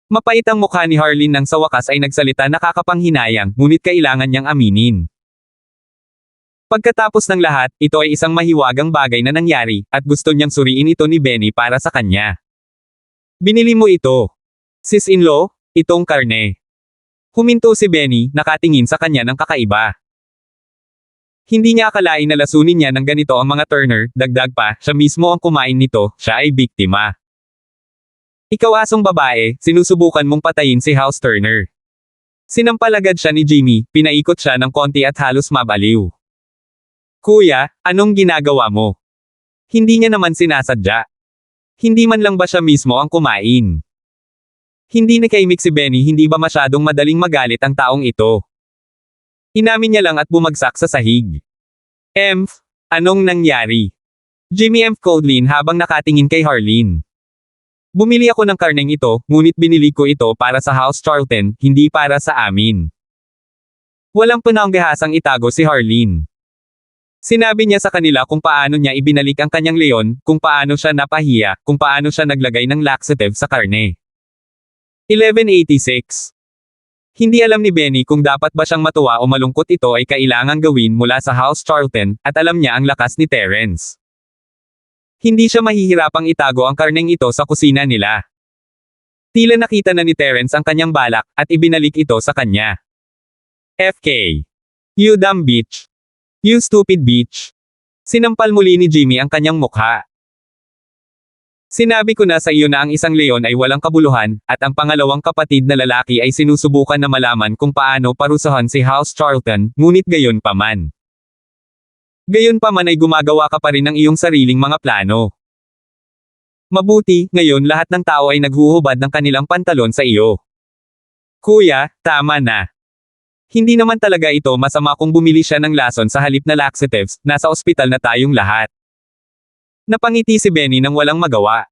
Speaker 1: Mapait ang mukha ni Harleen nang sa wakas ay nagsalita, nakakapanghinayang, ngunit kailangan niyang aminin. Pagkatapos ng lahat, ito ay isang mahiwagang bagay na nangyari, at gusto niyang suriin ito ni Benny para sa kanya. Binili mo ito. Sis-in-law, itong karne. Huminto si Benny, nakatingin sa kanya ng kakaiba. Hindi niya akalain na lasunin niya ng ganito ang mga Turner, dagdag pa, siya mismo ang kumain nito, siya ay biktima. Ikaw asong babae, sinusubukan mong patayin si House Turner. Sinampalagad siya ni Jimmy, pinaikot siya ng konti at halos mabaliw. Kuya, anong ginagawa mo? Hindi niya naman sinasadya. Hindi man lang ba siya mismo ang kumain? Hindi nakaimik si Benny, hindi ba masyadong madaling magalit ang taong ito? Inamin niya lang at bumagsak sa sahig. Emph, anong nangyari? Jimmy emph coldly habang nakatingin kay Harleen. Bumili ako ng karneng ito, ngunit binili ko ito para sa House Charlton, hindi para sa amin. Walang pananggahasang itago si Harleen. Sinabi niya sa kanila kung paano niya ibinalik ang kanyang leon, kung paano siya napahiya, kung paano siya naglagay ng laxative sa karne. 1186. Hindi alam ni Benny kung dapat ba siyang matuwa o malungkot, ito ay kailangang gawin mula sa House Charlton, at alam niya ang lakas ni Terence. Hindi siya mahihirapang itago ang karneng ito sa kusina nila. Tila nakita na ni Terence ang kanyang balak, at ibinalik ito sa kanya. FK. You dumb bitch. You stupid bitch. Sinampal muli ni Jimmy ang kanyang mukha. Sinabi ko na sa iyo na ang isang leon ay walang kabuluhan, at ang pangalawang kapatid na lalaki ay sinusubukan na malaman kung paano parusahan si House Charlton, ngunit gayon pa man. Gayon pa man ay gumagawa ka pa rin ng iyong sariling mga plano. Mabuti, ngayon lahat ng tao ay naghuhubad ng kanilang pantalon sa iyo. Kuya, tama na. Hindi naman talaga ito masama kung bumili siya ng lason sa halip na laxatives, nasa ospital na tayong lahat. Napangiti si Benny nang walang magawa.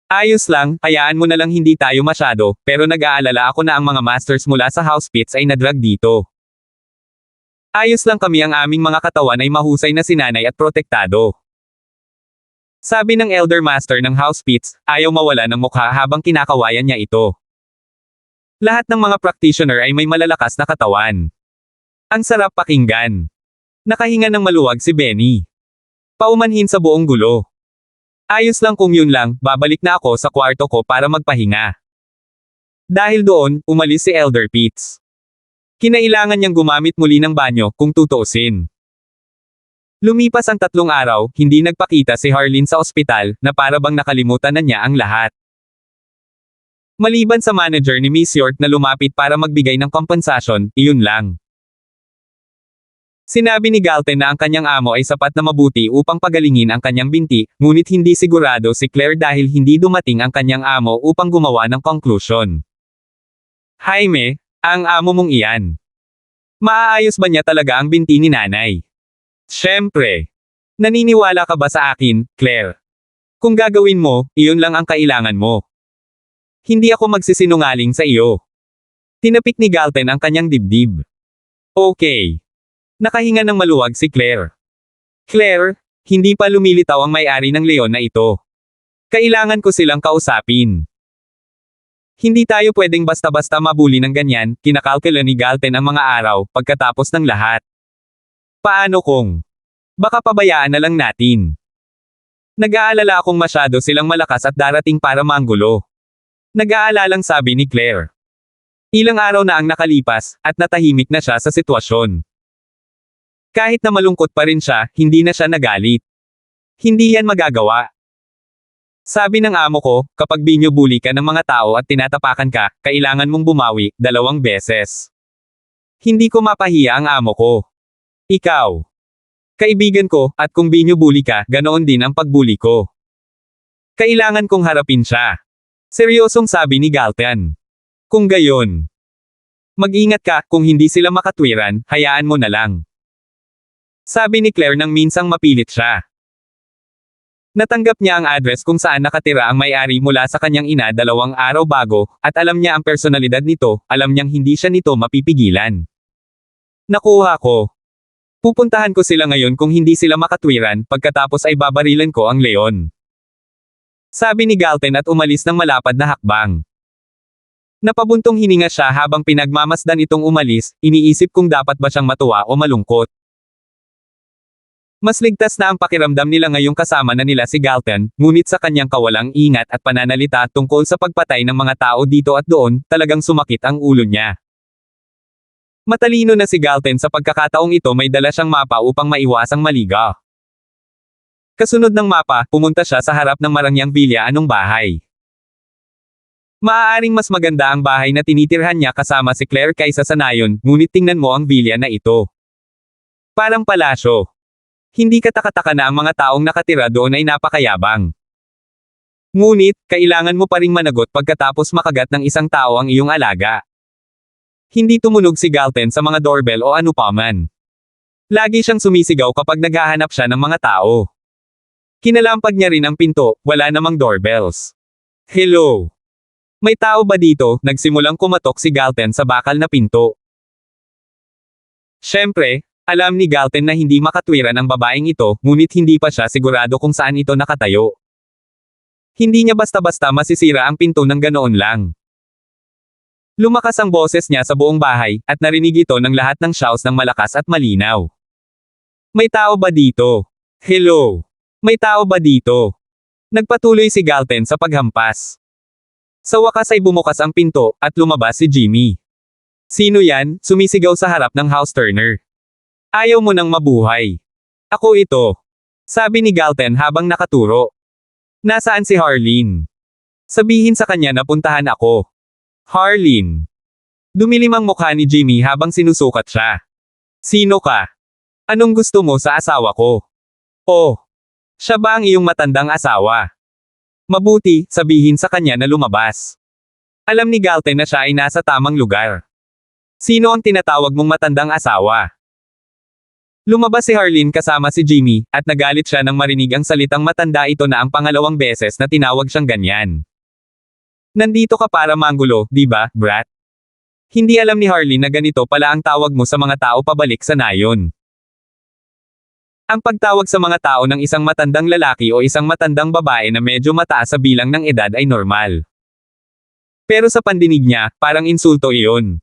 Speaker 1: Ayos lang, hayaan mo na lang, hindi tayo masyado, pero nag-aalala ako na ang mga masters mula sa House Pits ay nadrag dito. Ayos lang kami, ang aming mga katawan ay mahusay na sinanay at protektado. Sabi ng Elder Master ng House Pits, ayaw mawala ng mukha habang kinakawayan niya ito. Lahat ng mga practitioner ay may malalakas na katawan. Ang sarap pakinggan. Nakahinga ng maluwag si Benny. Paumanhin sa buong gulo. Ayos lang kung yun lang, babalik na ako sa kwarto ko para magpahinga. Dahil doon, umalis si Elder Pitts. Kinailangan niyang gumamit muli ng banyo, kung tutuusin. Lumipas ang 3 araw, hindi nagpakita si Harleen sa ospital, na para bang nakalimutan na niya ang lahat. Maliban sa manager ni Miss York na lumapit para magbigay ng kompensasyon, iyon lang. Sinabi ni Galton na ang kanyang amo ay sapat na mabuti upang pagalingin ang kanyang binti, ngunit hindi sigurado si Claire dahil hindi dumating ang kanyang amo upang gumawa ng conclusion. Jaime, ang amo mong iyan. Maaayos ba niya talaga ang binti ni nanay? Siyempre. Naniniwala ka ba sa akin, Claire? Kung gagawin mo, iyon lang ang kailangan mo. Hindi ako magsisinungaling sa iyo. Tinapik ni Galton ang kanyang dibdib. Okay. Nakahinga ng maluwag si Claire. Claire, hindi pa lumilitaw ang may-ari ng leon na ito. Kailangan ko silang kausapin. Hindi tayo pwedeng basta-basta mabuli ng ganyan, kinakalkula ni Galton ang mga araw, pagkatapos ng lahat. Paano kung? Baka pabayaan na lang natin. Nag-aalala akong masyado silang malakas at darating para manggulo. Nag-aalalang sabi ni Claire. Ilang araw na ang nakalipas, at natahimik na siya sa sitwasyon. Kahit na malungkot pa rin siya, hindi na siya nagalit. Hindi yan magagawa. Sabi ng amo ko, kapag binubuli ka ng mga tao at tinatapakan ka, kailangan mong bumawi, 2 beses. Hindi ko mapahiya ang amo ko. Ikaw. Kaibigan ko, at kung binubuli ka, ganoon din ang pagbuli ko. Kailangan kong harapin siya. Seryosong sabi ni Galten. Kung gayon, mag-ingat ka, kung hindi sila makatwiran, hayaan mo na lang. Sabi ni Claire nang minsang mapilit siya. Natanggap niya ang address kung saan nakatira ang may-ari mula sa kanyang ina 2 araw bago, at alam niya ang personalidad nito, alam niyang hindi siya nito mapipigilan. Nakuha ko. Pupuntahan ko sila ngayon kung hindi sila makatwiran, pagkatapos ay babarilan ko ang leon. Sabi ni Galten at umalis ng malapad na hakbang. Napabuntong hininga siya habang pinagmamasdan itong umalis, iniisip kung dapat ba siyang matuwa o malungkot. Mas ligtas na ang pakiramdam nila ngayong kasama na nila si Galten, ngunit sa kanyang kawalang ingat at pananalita tungkol sa pagpatay ng mga tao dito at doon, talagang sumakit ang ulo niya. Matalino na si Galten sa pagkakataong ito, may dala siyang mapa upang maiwasang maligaw. Kasunod ng mapa, pumunta siya sa harap ng Marangyang Villa anong bahay. Maaaring mas maganda ang bahay na tinitirhan niya kasama si Claire kaysa sa nayon, ngunit tingnan mo ang villa na ito. Parang palasyo. Hindi katakataka na ang mga taong nakatira doon ay napakayabang. Ngunit, kailangan mo pa ring managot pagkatapos makagat ng isang tao ang iyong alaga. Hindi tumunog si Galten sa mga doorbell o anupaman. Lagi siyang sumisigaw kapag naghahanap siya ng mga tao. Kinalampag niya rin ang pinto, wala namang doorbells. Hello? May tao ba dito? Nagsimulang kumatok si Galten sa bakal na pinto. Siyempre, alam ni Galten na hindi makatwiran ang babaeng ito, ngunit hindi pa siya sigurado kung saan ito nakatayo. Hindi niya basta-basta masisira ang pinto ng ganoon lang. Lumakas ang boses niya sa buong bahay, at narinig ito ng lahat ng shouts ng malakas at malinaw. May tao ba dito? Hello? May tao ba dito? Nagpatuloy si Galten sa paghampas. Sa wakas ay bumukas ang pinto, at lumabas si Jimmy. Sino yan? Sumisigaw sa harap ng house turner. Ayaw mo nang mabuhay. Ako ito. Sabi ni Galten habang nakaturo. Nasaan si Harleen? Sabihin sa kanya na puntahan ako. Harleen. Dumilim ang mukha ni Jimmy habang sinusukat siya. Sino ka? Anong gusto mo sa asawa ko? Oh. Siya ba ang iyong matandang asawa? Mabuti, sabihin sa kanya na lumabas. Alam ni Galten na siya ay nasa tamang lugar. Sino ang tinatawag mong matandang asawa? Lumabas si Harleen kasama si Jimmy, at nagalit siya nang marinig ang salitang matanda ito na ang pangalawang beses na tinawag siyang ganyan. Nandito ka para manggulo, di ba, brat? Hindi alam ni Harleen na ganito pala ang tawag mo sa mga tao pabalik sa nayon. Ang pagtawag sa mga tao ng isang matandang lalaki o isang matandang babae na medyo mataas sa bilang ng edad ay normal. Pero sa pandinig niya, parang insulto iyon.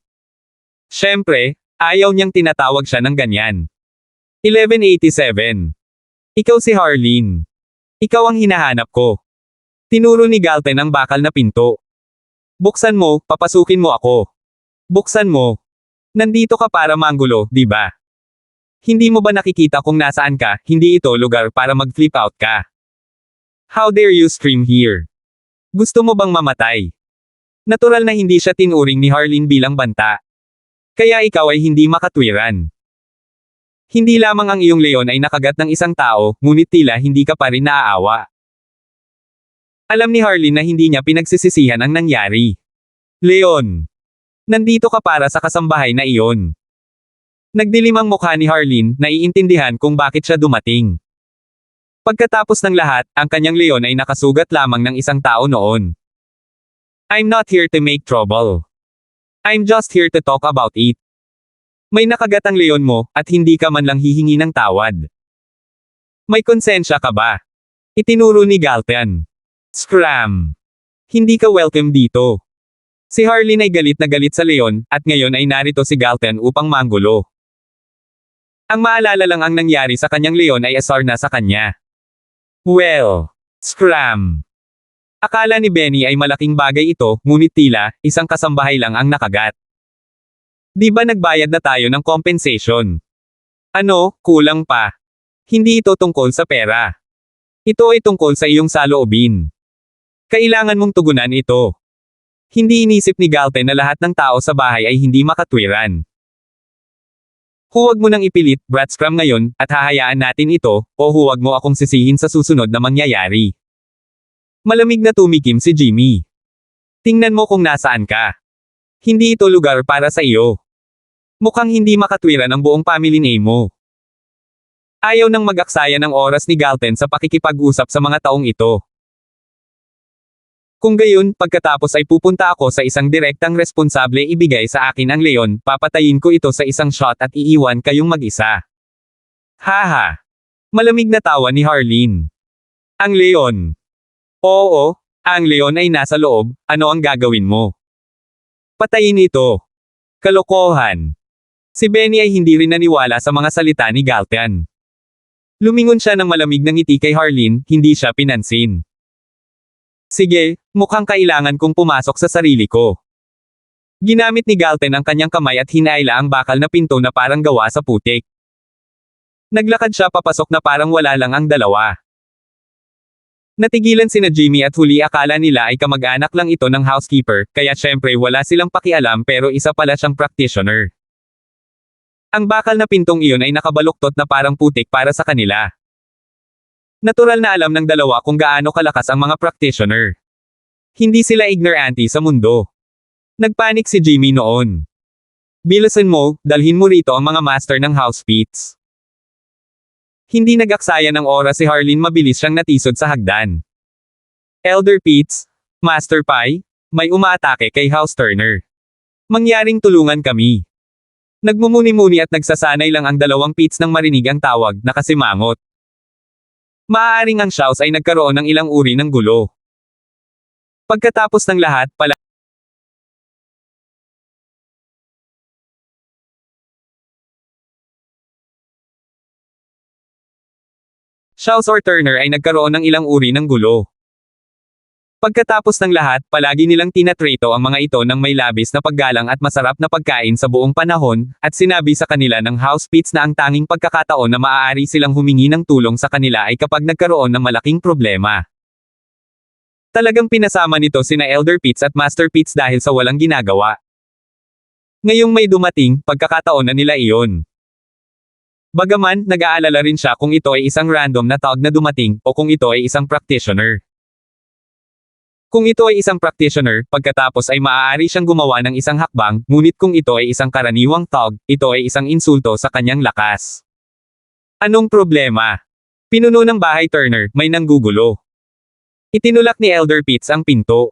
Speaker 1: Siyempre, ayaw niyang tinatawag siya ng ganyan. 1187. Ikaw si Harleen. Ikaw ang hinahanap ko. Tinuro ni Galten ang bakal na pinto. Buksan mo, papasukin mo ako. Buksan mo. Nandito ka para manggulo, di ba? Hindi mo ba nakikita kung nasaan ka, hindi ito lugar para mag-flip out ka? How dare you scream here? Gusto mo bang mamatay? Natural na hindi siya tinuring ni Harleen bilang banta. Kaya ikaw ay hindi makatwiran. Hindi lamang ang iyong leon ay nakagat ng isang tao, ngunit tila hindi ka pa rin naaawa. Alam ni Harleen na hindi niya pinagsisisihan ang nangyari. Leon. Nandito ka para sa kasambahay na iyon. Nagdilim ang mukha ni Harleen, naiintindihan kung bakit siya dumating. Pagkatapos ng lahat, ang kanyang leon ay nakasugat lamang ng isang tao noon. I'm not here to make trouble. I'm just here to talk about it. May nakagat ang leon mo, at hindi ka man lang hihingi ng tawad. May konsensya ka ba? Itinuro ni Galten. Scram! Hindi ka welcome dito. Si Harleen ay galit na galit sa leon, at ngayon ay narito si Galten upang manggulo. Ang maalala lang ang nangyari sa kanyang leon ay asar na sa kanya. Well, scram. Akala ni Benny ay malaking bagay ito, ngunit tila, isang kasambahay lang ang nakagat. Di ba nagbayad na tayo ng compensation? Ano, kulang pa. Hindi ito tungkol sa pera. Ito ay tungkol sa iyong saloobin. Kailangan mong tugunan ito. Hindi inisip ni Galten na lahat ng tao sa bahay ay hindi makatwiran. Huwag mo nang ipilit, Brat Scrum ngayon, at hahayaan natin ito, o huwag mo akong sisihin sa susunod na mangyayari. Malamig na tumikim si Jimmy. Tingnan mo kung nasaan ka. Hindi ito lugar para sa iyo. Mukhang hindi makatwiran ang buong family name mo. Ayaw nang mag-aksaya ng oras ni Galten sa pakikipag-usap sa mga taong ito. Kung gayon, pagkatapos ay pupunta ako sa isang direktang responsable ibigay sa akin ang leon, papatayin ko ito sa isang shot at iiwan kayong mag-isa. Haha. Malamig na tawa ni Harleen. Ang leon. Oo, ang leon ay nasa loob, ano ang gagawin mo? Patayin ito. Kalokohan. Si Benny ay hindi rin naniwala sa mga salita ni Galten. Lumingon siya ng malamig na ngiti kay Harleen, hindi siya pinansin. Sige, mukhang kailangan kong pumasok sa sarili ko. Ginamit ni Galten ang kanyang kamay at hinaila ang bakal na pinto na parang gawa sa putik. Naglakad siya papasok na parang wala lang ang dalawa. Natigilan sina Jimmy at huli akala nila ay kamag-anak lang ito ng housekeeper, kaya syempre wala silang pakialam pero isa pala siyang practitioner. Ang bakal na pintong iyon ay nakabaluktot na parang putik para sa kanila. Natural na alam ng dalawa kung gaano kalakas ang mga practitioner. Hindi sila ignorante sa mundo. Nagpanik si Jimmy noon. Bilisan mo, dalhin mo rito ang mga master ng house beats. Hindi nag-aksaya ng oras si Harleen, mabilis siyang natisod sa hagdan. Elder Pitts, Master Pai, may umaatake kay House Turner. Mangyaring tulungan kami. Nagmumuni-muni at nagsasanay lang ang dalawang Pitts nang marinig ang tawag, nakasimangot. Maaaring ang Shouse ay nagkaroon ng ilang uri ng gulo. Pagkatapos ng lahat, Shouse or Turner ay nagkaroon ng ilang uri ng gulo. Pagkatapos ng lahat, palagi nilang tinatrato ang mga ito ng may labis na paggalang at masarap na pagkain sa buong panahon, at sinabi sa kanila ng House Pitts na ang tanging pagkakataon na maaari silang humingi ng tulong sa kanila ay kapag nagkaroon ng malaking problema. Talagang pinasama nito sina Elder Pitts at Master Pitts dahil sa walang ginagawa. Ngayong may dumating, pagkakataon na nila iyon. Bagaman, nag-aalala rin siya kung ito ay isang random na tawag na dumating, o kung ito ay isang practitioner. Kung ito ay isang practitioner, pagkatapos ay maaari siyang gumawa ng isang hakbang, ngunit kung ito ay isang karaniwang tawag, ito ay isang insulto sa kanyang lakas. Anong problema? Pinuno ng bahay Turner, may nanggugulo. Itinulak ni Elder Pitts ang pinto.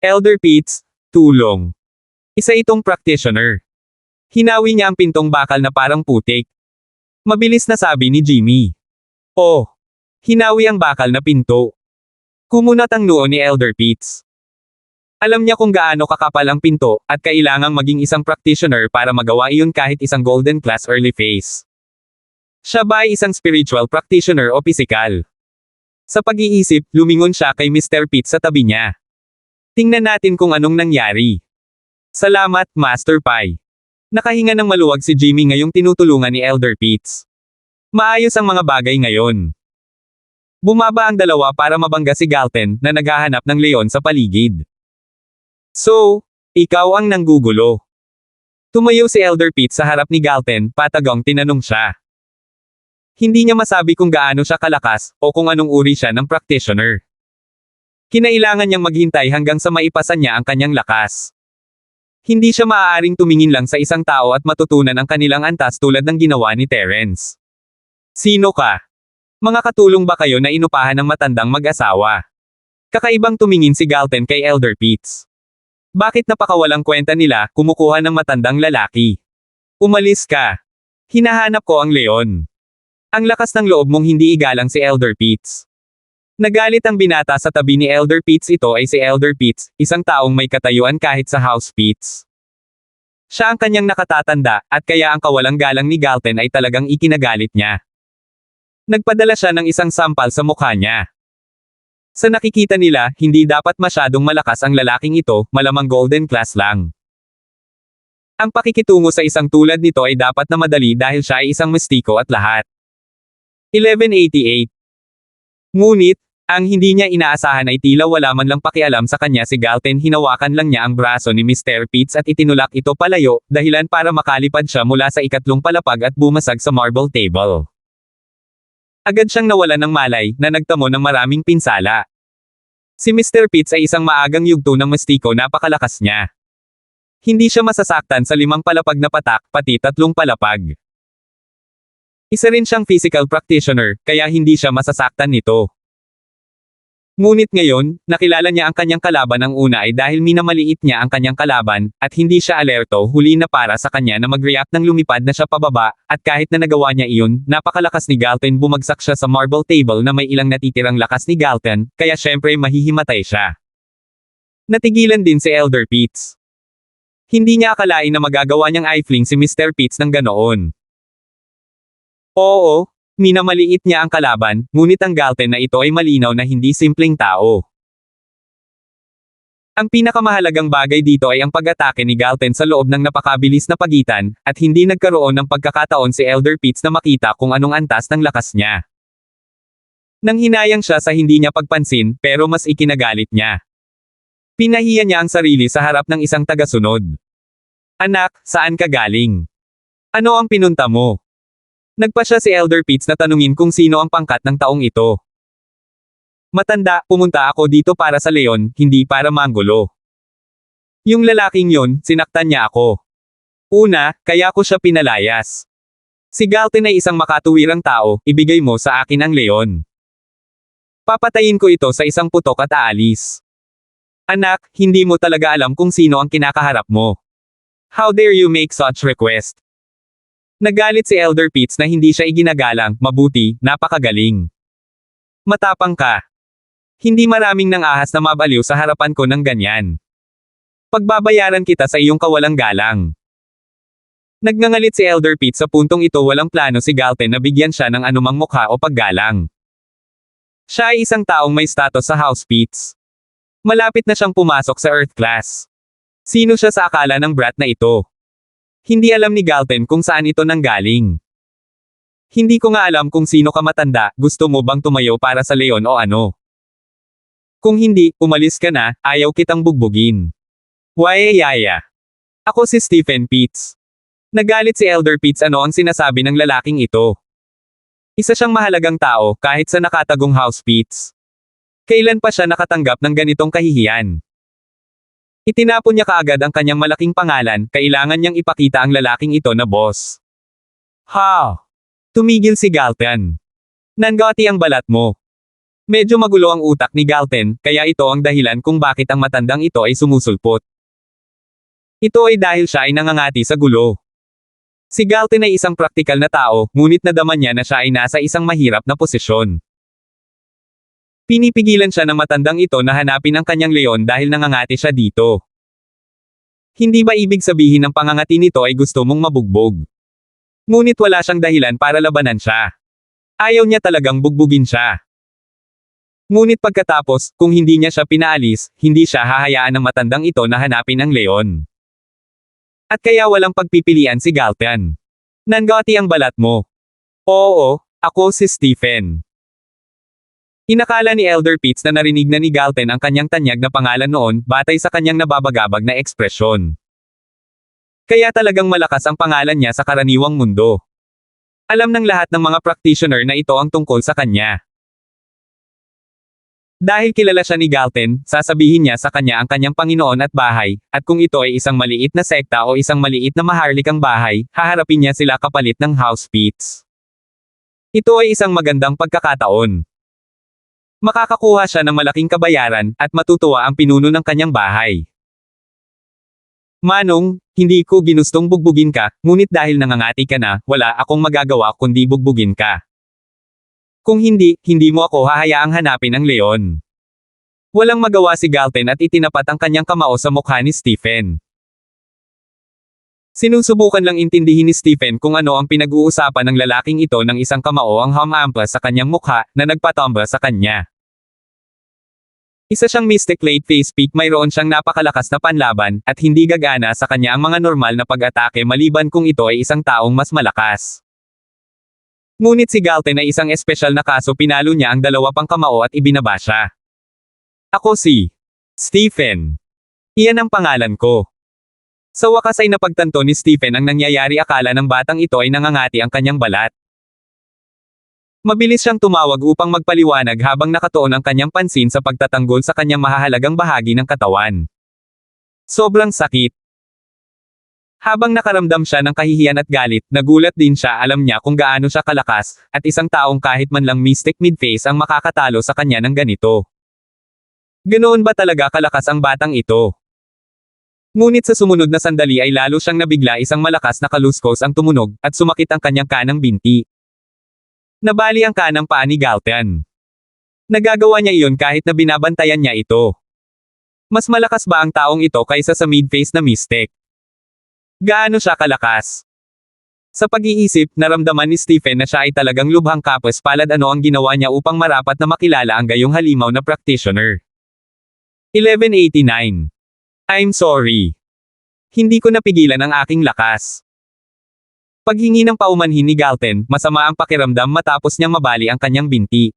Speaker 1: Elder Pitts, tulong. Isa itong practitioner. Hinawi niya ang pintong bakal na parang putik. Mabilis na sabi ni Jimmy. Oh. Hinawi ang bakal na pinto. Kumunat ang noo ni Elder Pitts. Alam niya kung gaano kakapal ang pinto, at kailangang maging isang practitioner para magawa iyon kahit isang golden class early phase. Siya ba ay isang spiritual practitioner o pisikal? Sa pag-iisip, lumingon siya kay Mr. Pitts sa tabi niya. Tingnan natin kung anong nangyari. Salamat, Master Pai. Nakahinga ng maluwag si Jimmy ngayong tinutulungan ni Elder Pitts. Maayos ang mga bagay ngayon. Bumaba ang dalawa para mabangga si Galten, na naghahanap ng leon sa paligid. So, ikaw ang nanggugulo. Tumayo si Elder Pitts sa harap ni Galten, patagong tinanong siya. Hindi niya masabi kung gaano siya kalakas, o kung anong uri siya ng practitioner. Kinailangan niyang maghintay hanggang sa maipasan niya ang kanyang lakas. Hindi siya maaaring tumingin lang sa isang tao at matutunan ang kanilang antas tulad ng ginawa ni Terence. Sino ka? Mga katulong ba kayo na inupahan ng matandang mag-asawa? Kakaibang tumingin si Galten kay Elder Pitts. Bakit napakawalang kwenta nila, kumukuha ng matandang lalaki? Umalis ka. Hinahanap ko ang leon. Ang lakas ng loob mong hindi igalang si Elder Pitts. Nagalit ang binata sa tabi ni Elder Pitts. Ito ay si Elder Pitts, isang taong may katayuan kahit sa House Pitts. Siya ang kanyang nakatatanda, at kaya ang kawalang galang ni Galten ay talagang ikinagalit niya. Nagpadala siya ng isang sampal sa mukha niya. Sa nakikita nila, hindi dapat masyadong malakas ang lalaking ito, malamang golden class lang. Ang pakikitungo sa isang tulad nito ay dapat na madali dahil siya ay isang mestiko at lahat. 1188. Ngunit, ang hindi niya inaasahan ay tila wala man lang pakialam sa kanya si Galten. Hinawakan lang niya ang braso ni Mr. Pitts at itinulak ito palayo, dahilan para makalipad siya mula sa ikatlong palapag at bumasag sa marble table. Agad siyang nawalan ng malay, na nagtamo ng maraming pinsala. Si Mr. Pitts ay isang maagang yugto ng mestiko, napakalakas niya. Hindi siya masasaktan sa 5 palapag na patak, pati 3 palapag. Isa rin siyang physical practitioner, kaya hindi siya masasaktan nito. Ngunit ngayon, nakilala niya ang kanyang kalaban. Ang una ay dahil minamaliit niya ang kanyang kalaban, at hindi siya alerto. Huli na para sa kanya na mag-react nang lumipad na siya pababa, at kahit na nagawa niya iyon, napakalakas ni Galten. Bumagsak siya sa marble table na may ilang natitirang lakas ni Galten, kaya syempre mahihimatay siya. Natigilan din si Elder Pitts. Hindi niya akalain na magagawa niyang i-fling si Mr. Pitts ng ganoon. Oo, minamaliit niya ang kalaban, ngunit ang Galten na ito ay malinaw na hindi simpleng tao. Ang pinakamahalagang bagay dito ay ang pag-atake ni Galten sa loob ng napakabilis na pagitan, at hindi nagkaroon ng pagkakataon si Elder Pitts na makita kung anong antas ng lakas niya. Nanghinayang siya sa hindi niya pagpansin, pero mas ikinagalit niya. Pinahiya niya ang sarili sa harap ng isang tagasunod. Anak, saan ka galing? Ano ang pinunta mo? Nagpa siya si Elder Pitts na tanungin kung sino ang pangkat ng taong ito. Matanda, pumunta ako dito para sa leon, hindi para manggulo. Yung lalaking yon, sinaktan niya ako. Una, kaya ko siya pinalayas. Si Galten ay isang makatuwirang tao, ibigay mo sa akin ang leon. Papatayin ko ito sa isang putok at aalis. Anak, hindi mo talaga alam kung sino ang kinakaharap mo. How dare you make such request? Nagalit si Elder Pitts na hindi siya iginagalang. Mabuti, napakagaling. Matapang ka. Hindi maraming nang ahas na mabaliw sa harapan ko ng ganyan. Pagbabayaran kita sa iyong kawalang galang. Nagngangalit si Elder Pitts sa puntong ito. Walang plano si Galten na bigyan siya ng anumang mukha o paggalang. Siya ay isang taong may status sa House Pitts. Malapit na siyang pumasok sa Earth Class. Sino siya sa akala ng brat na ito? Hindi alam ni Galten kung saan ito nanggaling. Hindi ko nga alam kung sino ka, matanda. Gusto mo bang tumayo para sa leon o ano? Kung hindi, umalis ka na, ayaw kitang bugbugin. Wayayaya. Ako si Stephen Pitts. Nagalit si Elder Pitts. Ano ang sinasabi ng lalaking ito? Isa siyang mahalagang tao, kahit sa nakatagong House Pitts. Kailan pa siya nakatanggap ng ganitong kahihiyan? Itinapon niya kaagad ang kanyang malaking pangalan. Kailangan niyang ipakita ang lalaking ito na boss. Ha! Tumigil si Galten. Nangati ang balat mo. Medyo magulo ang utak ni Galten, kaya ito ang dahilan kung bakit ang matandang ito ay sumusulpot. Ito ay dahil siya ay nangangati sa gulo. Si Galten ay isang praktikal na tao, ngunit nadama niya na siya ay nasa isang mahirap na posisyon. Pinipigilan siya ng matandang ito na hanapin ang kanyang leon dahil nangangati siya dito. Hindi ba ibig sabihin ng pangangati nito ay gusto mong mabugbog? Ngunit wala siyang dahilan para labanan siya. Ayaw niya talagang bugbugin siya. Ngunit pagkatapos, kung hindi niya siya pinaalis, hindi siya hahayaan ng matandang ito na hanapin ang leon. At kaya walang pagpipilian si Galten. Nangati ang balat mo. Oo, ako si Stephen. Inakala ni Elder Pitts na narinig na ni Galten ang kanyang tanyag na pangalan noon, batay sa kanyang nababagabag na ekspresyon. Kaya talagang malakas ang pangalan niya sa karaniwang mundo. Alam ng lahat ng mga practitioner na ito ang tungkol sa kanya. Dahil kilala siya ni Galten, sasabihin niya sa kanya ang kanyang Panginoon at bahay, at kung ito ay isang maliit na sekta o isang maliit na maharlikang bahay, haharapin niya sila kapalit ng House Pitts. Ito ay isang magandang pagkakataon. Makakakuha siya ng malaking kabayaran, at matutuwa ang pinuno ng kanyang bahay. Manong, hindi ko ginustong bugbugin ka, ngunit dahil nangangati ka na, wala akong magagawa kundi bugbugin ka. Kung hindi, hindi mo ako hahayaang hanapin ang leon. Walang magawa si Galten at itinapat ang kanyang kamao sa mukha ni Stephen. Sinusubukan lang intindihin ni Stephen kung ano ang pinag-uusapan ng lalaking ito ng isang kamao ang humampa sa kanyang mukha, na nagpatamba sa kanya. Isa siyang Mystic Late Phase Peak, mayroon siyang napakalakas na panlaban, at hindi gagana sa kanya ang mga normal na pag-atake maliban kung ito ay isang taong mas malakas. Ngunit si Galten ay isang espesyal na kaso, pinalo niya ang dalawa pang kamao at ibinaba siya. Ako si Stephen. Iyan ang pangalan ko. Sa wakas ay napagtanto ni Stephen ang nangyayari, akala ng batang ito ay nangangati ang kanyang balat. Mabilis siyang tumawag upang magpaliwanag habang nakatuon ang kanyang pansin sa pagtatanggol sa kanyang mahahalagang bahagi ng katawan. Sobrang sakit. Habang nakaramdam siya ng kahihiyan at galit, nagulat din siya, alam niya kung gaano siya kalakas, at isang taong kahit man lang Mystic Mid-Phase ang makakatalo sa kanya ng ganito. Ganoon ba talaga kalakas ang batang ito? Ngunit sa sumunod na sandali ay lalo siyang nabigla, isang malakas na kaluskos ang tumunog, at sumakit ang kanyang kanang binti. Nabali ang kanang paa ni Galten. Nagagawa niya iyon kahit na binabantayan niya ito. Mas malakas ba ang taong ito kaysa sa mid-phase na Mystic? Gaano siya kalakas? Sa pag-iisip, naramdaman ni Stephen na siya ay talagang lubhang kapos-palad. Ano ang ginawa niya upang marapat na makilala ang gayong halimaw na practitioner? 1189. I'm sorry. Hindi ko napigilan ang aking lakas. Paghingi ng paumanhin ni Galten, masama ang pakiramdam matapos niyang mabali ang kanyang binti.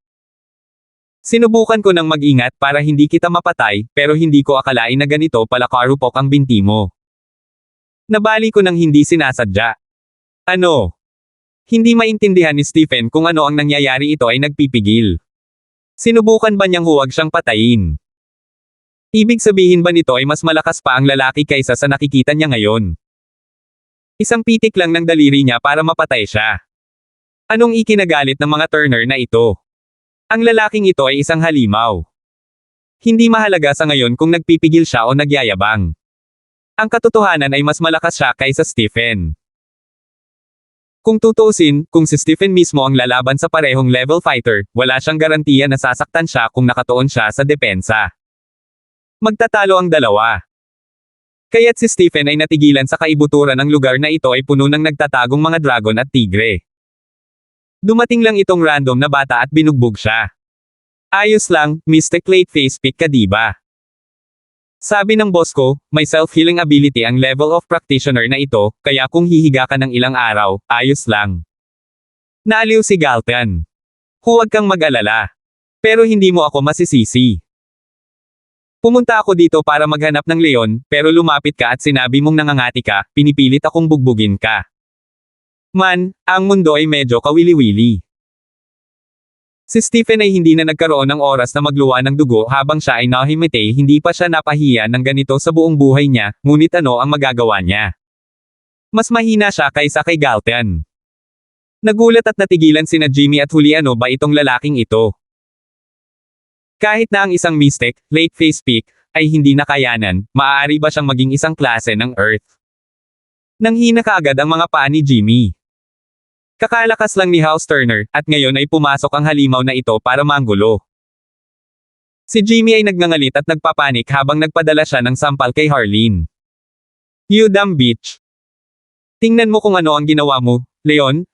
Speaker 1: Sinubukan ko ng mag-ingat para hindi kita mapatay, pero hindi ko akalain na ganito pala karupok ang binti mo. Nabali ko ng hindi sinasadya. Ano? Hindi maintindihan ni Stephen kung ano ang nangyayari, ito ay nagpipigil. Sinubukan ba niyang huwag siyang patayin? Ibig sabihin ba nito ay mas malakas pa ang lalaki kaysa sa nakikita niya ngayon? Isang pitik lang ng daliri niya para mapatay siya. Anong ikinagalit ng mga Turner na ito? Ang lalaking ito ay isang halimaw. Hindi mahalaga sa ngayon kung nagpipigil siya o nagyayabang. Ang katotohanan ay mas malakas siya kaysa Stephen. Kung tutuusin, kung si Stephen mismo ang lalaban sa parehong level fighter, wala siyang garantiya na sasaktan siya kung nakatuon siya sa depensa. Magtatalo ang dalawa. Kaya't si Stephen ay natigilan sa kaibuturan, ng lugar na ito ay puno ng nagtatagong mga dragon at tigre. Dumating lang itong random na bata at binugbog siya. Ayos lang, Mystic Late Phase Peak ka diba? Sabi ng boss ko, may self-healing ability ang level of practitioner na ito, kaya kung hihiga ka ng ilang araw, ayos lang. Naaliw si Galten. Huwag kang mag-alala. Pero hindi mo ako masisisi. Pumunta ako dito para maghanap ng leon, pero lumapit ka at sinabi mong nangangati ka, pinipilit akong bugbugin ka. Man, ang mundo ay medyo kawili-wili. Si Stephen ay hindi na nagkaroon ng oras na magluwa ng dugo habang siya ay nahimite, hindi pa siya napahiya ng ganito sa buong buhay niya, ngunit ano ang magagawa niya? Mas mahina siya kaysa kay Galten. Nagulat at natigilan sina Jimmy at huli, ano ba itong lalaking ito? Kahit na ang isang Mystic, Late Phase Peak, ay hindi nakayanan, maaari ba siyang maging isang klase ng Earth? Nanghina kaagad ang mga paa ni Jimmy. Kakalakas lang ni House Turner, at ngayon ay pumasok ang halimaw na ito para manggulo. Si Jimmy ay nagngangalit at nagpapanik habang nagpadala siya ng sampal kay Harleen. You dumb bitch. Tingnan mo kung ano ang ginawa mo, Leon,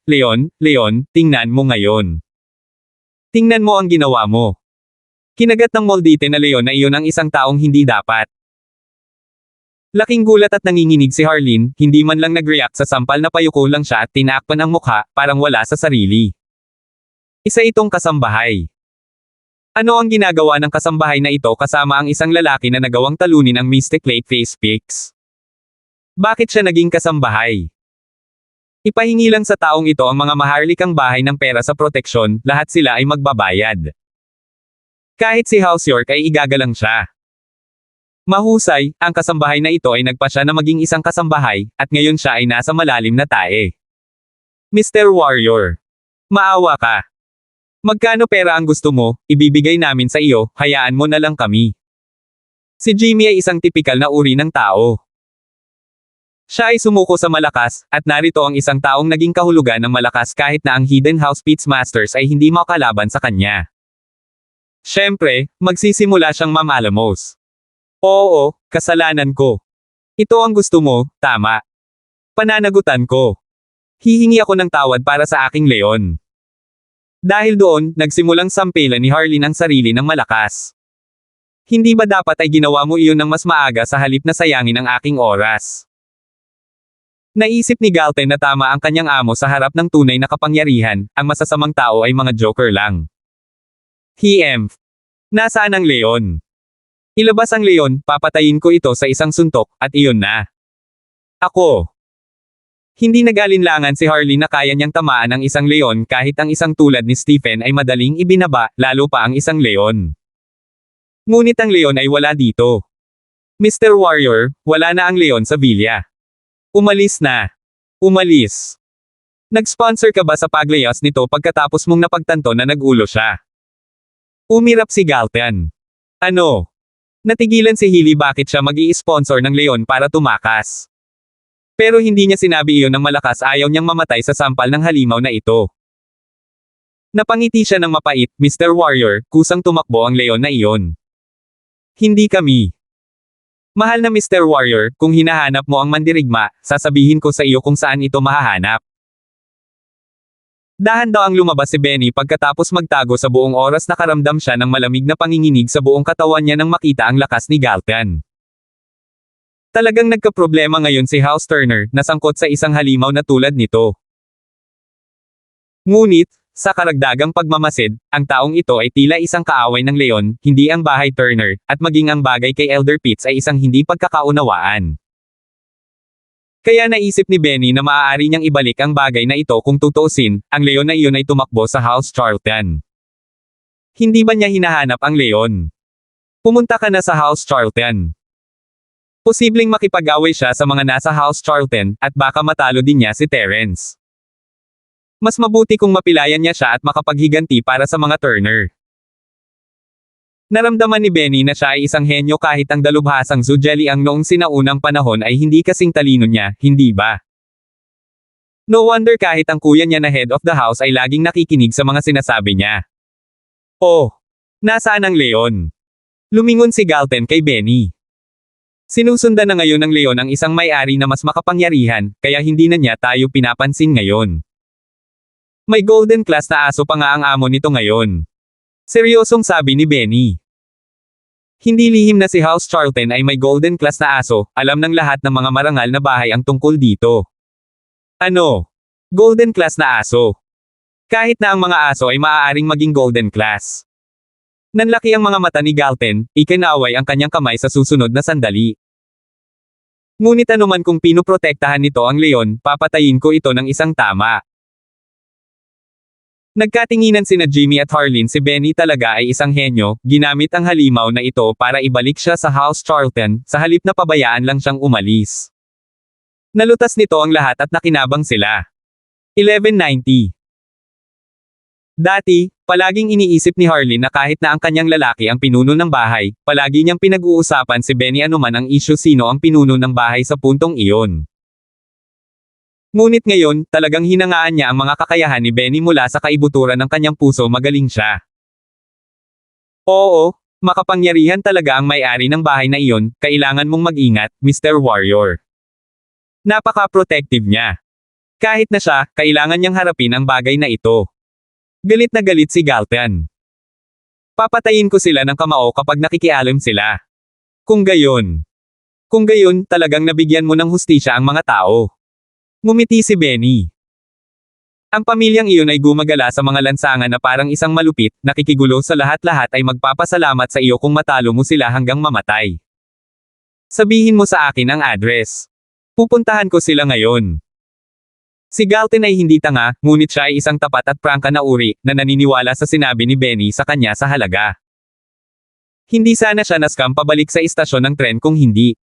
Speaker 1: tingnan mo ngayon. Tingnan mo ang ginawa mo. Kinagat ng Moldite na Leon na iyon ang isang taong hindi dapat. Laking gulat at nanginginig si Harleen, hindi man lang nag-react sa sampal na payuko lang siya at tinakpan ang mukha, parang wala sa sarili. Isa itong kasambahay. Ano ang ginagawa ng kasambahay na ito kasama ang isang lalaki na nagawang talunin ang Mystic Late Phase Peaks? Bakit siya naging kasambahay? Ipahingi lang sa taong ito ang mga maharlikang bahay ng pera sa proteksyon, lahat sila ay magbabayad. Kahit si House York ay igagalang siya. Mahusay, ang kasambahay na ito ay nagpa siya na maging isang kasambahay, at ngayon siya ay nasa malalim na tae. Mr. Warrior. Maawa ka. Magkano pera ang gusto mo, ibibigay namin sa iyo, hayaan mo na lang kami. Si Jimmy ay isang tipikal na uri ng tao. Siya ay sumuko sa malakas, at narito ang isang taong naging kahulugan ng malakas kahit na ang Hidden House Pitmasters ay hindi makalaban sa kanya. Siyempre, magsisimula siyang mamalamos. Oo, kasalanan ko. Ito ang gusto mo, tama. Pananagutan ko. Hihingi ako ng tawad para sa aking leon. Dahil doon, nagsimulang sampilan ni Harleen ang sarili ng malakas. Hindi ba dapat ay ginawa mo iyon ng mas maaga sa halip na sayangin ang aking oras? Naisip ni Galten na tama ang kanyang amo sa harap ng tunay na kapangyarihan, ang masasamang tao ay mga joker lang. Emph. Nasaan ang leon? Ilabas ang leon, papatayin ko ito sa isang suntok, at iyon na. Ako. Hindi nag-alinlangan si Harley na kaya niyang tamaan ang isang leon kahit ang isang tulad ni Stephen ay madaling ibinaba, lalo pa ang isang leon. Ngunit ang leon ay wala dito. Mr. Warrior, wala na ang leon sa villa. Umalis na. Umalis. Nag-sponsor ka ba sa paglayas nito pagkatapos mong napagtanto na nag-ulo siya? Umirap si Galten. Ano? Natigilan si Healy bakit siya mag-i-sponsor ng leon para tumakas. Pero hindi niya sinabi iyon ng malakas, ayaw niyang mamatay sa sampal ng halimaw na ito. Napangiti siya ng mapait, Mr. Warrior, kusang tumakbo ang leon na iyon. Hindi kami. Mahal na Mr. Warrior, kung hinahanap mo ang mandirigma, sasabihin ko sa iyo kung saan ito mahahanap. Dahan daw ang lumabas si Benny pagkatapos magtago sa buong oras nakaramdam siya ng malamig na panginginig sa buong katawan niya nang makita ang lakas ni Galten. Talagang nagkaproblema ngayon si House Turner, nasangkot sa isang halimaw na tulad nito. Ngunit, sa karagdagang pagmamasid, ang taong ito ay tila isang kaaway ng leon, hindi ang bahay Turner, at maging ang bagay kay Elder Pitts ay isang hindi pagkakaunawaan. Kaya naisip ni Benny na maaari niyang ibalik ang bagay na ito kung tutuusin, ang leon na iyon ay tumakbo sa House Charlton. Hindi ba niya hinahanap ang leon? Pumunta ka na sa House Charlton. Posibleng makipag-away siya sa mga nasa House Charlton, at baka matalo din niya si Terence. Mas mabuti kung mapilayan niya siya at makapaghiganti para sa mga Turner. Naramdaman ni Benny na siya ay isang henyo kahit ang dalubhasang Zujeli ang noong sinaunang panahon ay hindi kasing talino niya, hindi ba? No wonder kahit ang kuya niya na head of the house ay laging nakikinig sa mga sinasabi niya. Oh! Nasaan ang leon? Lumingon si Galten kay Benny. Sinusundan na ngayon ng leon ang isang may-ari na mas makapangyarihan, kaya hindi na niya tayo pinapansin ngayon. May golden class na aso pa nga ang amo nito ngayon. Seryosong sabi ni Benny. Hindi lihim na si House Charlton ay may golden class na aso, alam ng lahat ng mga marangal na bahay ang tungkol dito. Ano? Golden class na aso. Kahit na ang mga aso ay maaaring maging golden class. Nanlaki ang mga mata ni Galten, ikinaway ang kanyang kamay sa susunod na sandali. Ngunit anuman kung pinoprotektahan nito ang leon, papatayin ko ito ng isang tama. Nagkatinginan sina Jimmy at Harleen. Si Benny talaga ay isang henyo, ginamit ang halimaw na ito para ibalik siya sa House Charlton, sa halip na pabayaan lang siyang umalis. Nalutas nito ang lahat at nakinabang sila. 1190. Dati, palaging iniisip ni Harleen na kahit na ang kanyang lalaki ang pinuno ng bahay, palagi niyang pinag-uusapan si Benny anuman ang isyu sino ang pinuno ng bahay sa puntong iyon. Ngunit ngayon, talagang hinangaan niya ang mga kakayahan ni Benny mula sa kaibuturan ng kanyang puso, magaling siya. Oo, makapangyarihan talaga ang may-ari ng bahay na iyon, kailangan mong mag-ingat, Mr. Warrior. Napaka-protective niya. Kahit na siya, kailangan niyang harapin ang bagay na ito. Galit na galit si Galten. Papatayin ko sila ng kamao kapag nakikialam sila. Kung gayon, talagang nabigyan mo ng hustisya ang mga tao. Ngumiti si Benny. Ang pamilyang iyon ay gumagala sa mga lansangan na parang isang malupit, nakikigulo sa lahat-lahat ay magpapasalamat sa iyo kung matalo mo sila hanggang mamatay. Sabihin mo sa akin ang address. Pupuntahan ko sila ngayon. Si Galten ay hindi tanga, ngunit siya ay isang tapat at prangka na uri, na naniniwala sa sinabi ni Benny sa kanya sa halaga. Hindi sana siya na-scam pabalik sa istasyon ng tren kung hindi.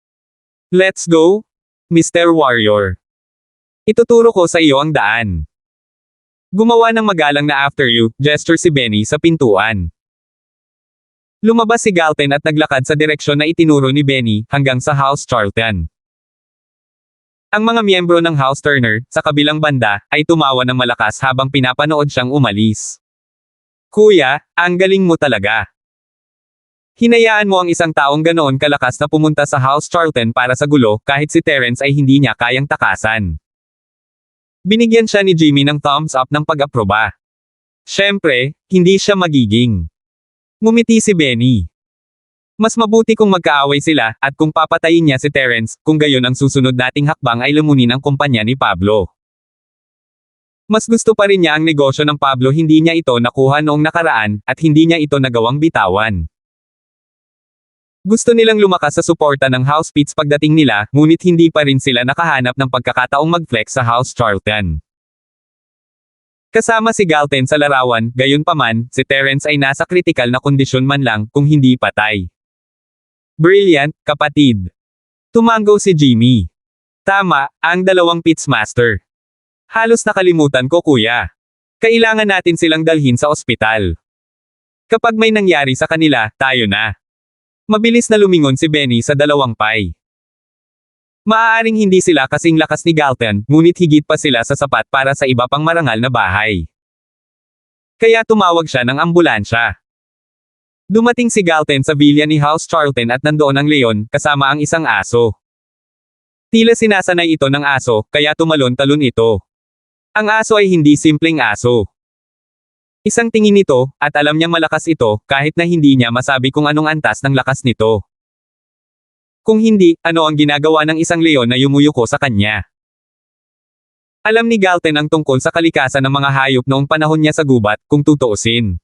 Speaker 1: Let's go, Mr. Warrior. Ituturo ko sa iyo ang daan. Gumawa ng magalang na after you, gesture si Benny sa pintuan. Lumabas si Galten at naglakad sa direksyon na itinuro ni Benny, hanggang sa House Charlton. Ang mga miyembro ng House Turner, sa kabilang banda, ay tumawa ng malakas habang pinapanood siyang umalis. Kuya, ang galing mo talaga. Hinayaan mo ang isang taong ganoon kalakas na pumunta sa House Charlton para sa gulo, kahit si Terence ay hindi niya kayang takasan. Binigyan siya ni Jimmy ng thumbs up ng pag-aproba. Siyempre, hindi siya magiging. Ngumiti si Benny. Mas mabuti kung magkaaway sila, at kung papatayin niya si Terence, kung gayon ang susunod nating hakbang ay lumunin ang kumpanya ni Pablo. Mas gusto pa rin niya ang negosyo ng Pablo, hindi niya ito nakuha noong nakaraan, at hindi niya ito nagawang bitawan. Gusto nilang lumakas sa suporta ng House Pitts pagdating nila, ngunit hindi pa rin sila nakahanap ng pagkakataong mag-flex sa House Charlton. Kasama si Galton sa larawan, gayunpaman, si Terence ay nasa kritikal na kondisyon man lang, kung hindi patay. Brilliant, kapatid. Tumango si Jimmy. Tama, ang dalawang Pittsmaster. Halos nakalimutan ko, kuya. Kailangan natin silang dalhin sa ospital. Kapag may nangyari sa kanila, tayo na. Mabilis na lumingon si Benny sa dalawang pay. Maaaring hindi sila kasing lakas ni Galton, ngunit higit pa sila sa sapat para sa iba pang marangal na bahay. Kaya tumawag siya ng ambulansya. Dumating si Galton sa villa ni House Charlton at nandoon ang leon, kasama ang isang aso. Tila sinasanay ito ng aso, kaya tumalon-talon ito. Ang aso ay hindi simpleng aso. Isang tingin nito, at alam niyang malakas ito, kahit na hindi niya masabi kung anong antas ng lakas nito. Kung hindi, ano ang ginagawa ng isang leon na yumuyuko sa kanya? Alam ni Galton ang tungkol sa kalikasan ng mga hayop noong panahon niya sa gubat, kung tutuusin.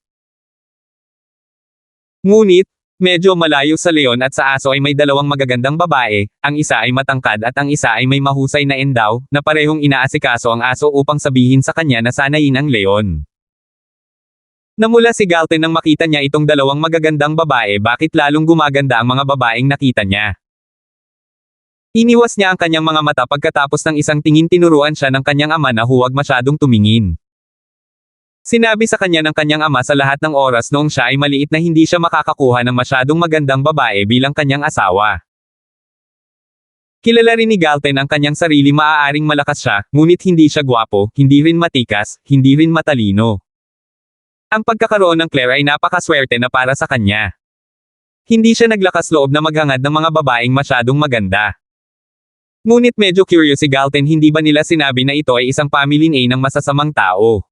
Speaker 1: Ngunit, medyo malayo sa leon at sa aso ay may dalawang magagandang babae, ang isa ay matangkad at ang isa ay may mahusay na endaw, na parehong inaasikaso ang aso upang sabihin sa kanya na sanayin ang leon. Namula si Galton nang makita niya itong dalawang magagandang babae, bakit lalong gumaganda ang mga babaeng nakita niya. Iniwas niya ang kanyang mga mata pagkatapos ng isang tingin tinuruan siya ng kanyang ama na huwag masyadong tumingin. Sinabi sa kanya ng kanyang ama sa lahat ng oras noong siya ay maliit na hindi siya makakakuha ng masyadong magandang babae bilang kanyang asawa. Kilala rin ni Galton ang kanyang sarili, maaaring malakas siya, ngunit hindi siya gwapo, hindi rin matikas, hindi rin matalino. Ang pagkakaroon ng Claire ay napakaswerte na para sa kanya. Hindi siya naglakas loob na maghangad ng mga babaeng masyadong maganda. Ngunit medyo curious si Galton, hindi ba nila sinabi na ito ay isang pamilya ng masasamang tao?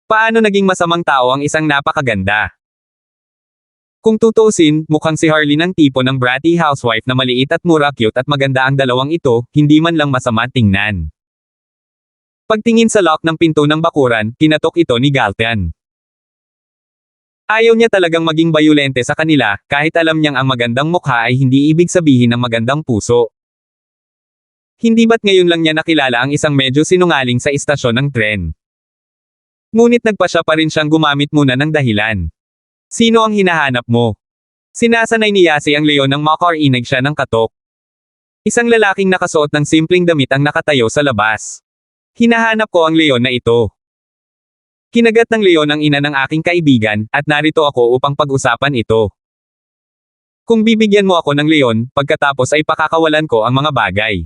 Speaker 1: Paano naging masamang tao ang isang napakaganda? Kung tutuusin, mukhang si Harleen ang tipo ng bratty housewife na maliit at mura, cute at maganda ang dalawang ito, hindi man lang masama tingnan. Pagtingin sa lock ng pinto ng bakuran, kinatok ito ni Galton. Ayaw niya talagang maging bayolente sa kanila, kahit alam niyang ang magandang mukha ay hindi ibig sabihin ng magandang puso. Hindi ba't ngayon lang niya nakilala ang isang medyo sinungaling sa istasyon ng tren? Ngunit nagpasya pa rin siyang gumamit muna ng dahilan. Sino ang hinahanap mo? Sinasanay ni Yasi ang leon ng makarinig siya ng katok. Isang lalaking nakasuot ng simpleng damit ang nakatayo sa labas. Hinahanap ko ang leon na ito. Kinagat ng leon ang ina ng aking kaibigan, at narito ako upang pag-usapan ito. Kung bibigyan mo ako ng leon, pagkatapos ay pakakawalan ko ang mga bagay.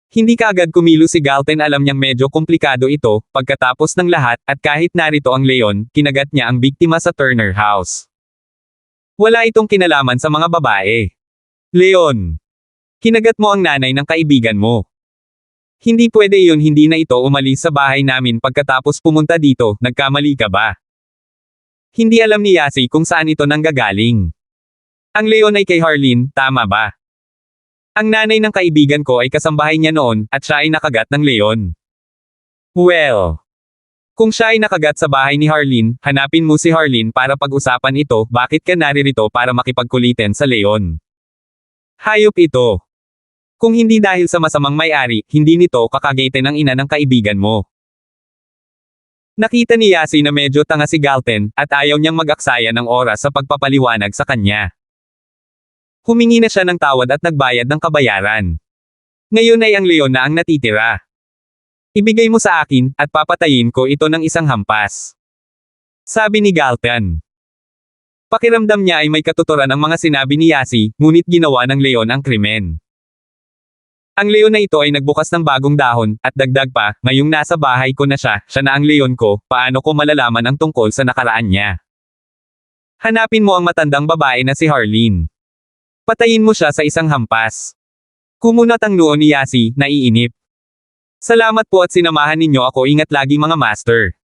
Speaker 1: Hindi kaagad kumilos si Galton, alam niyang medyo komplikado ito, pagkatapos ng lahat, at kahit narito ang leon, kinagat niya ang biktima sa Turner House. Wala itong kinalaman sa mga babae. Leon! Kinagat mo ang nanay ng kaibigan mo. Hindi pwede iyon, hindi na ito umalis sa bahay namin pagkatapos pumunta dito, nagkamali ka ba? Hindi alam ni Yasi kung saan ito nanggagaling. Ang leon ay kay Harleen, tama ba? Ang nanay ng kaibigan ko ay kasambahay niya noon, at siya ay nakagat ng leon. Well, kung siya ay nakagat sa bahay ni Harleen, hanapin mo si Harleen para pag-usapan ito, bakit ka naririto para makipagkulitin sa leon? Hayop ito. Kung hindi dahil sa masamang may-ari, hindi nito kakagatin ang ina ng kaibigan mo. Nakita ni Yasi na medyo tanga si Galton, at ayaw niyang mag-aksaya ng oras sa pagpapaliwanag sa kanya. Humingi na siya ng tawad at nagbayad ng kabayaran. Ngayon ay ang leon na ang natitira. Ibigay mo sa akin, at papatayin ko ito ng isang hampas. Sabi ni Galton. Pakiramdam niya ay may katuturan ang mga sinabi ni Yasi, ngunit ginawa ng leon ang krimen. Ang leon na ito ay nagbukas ng bagong dahon, at dagdag pa, ngayong nasa bahay ko na siya na ang leon ko, paano ko malalaman ang tungkol sa nakaraan niya? Hanapin mo ang matandang babae na si Harleen. Patayin mo siya sa isang hampas. Kumunat ang noo ni Yasi, naiinip. Salamat po at sinamahan ninyo ako, ingat lagi mga master.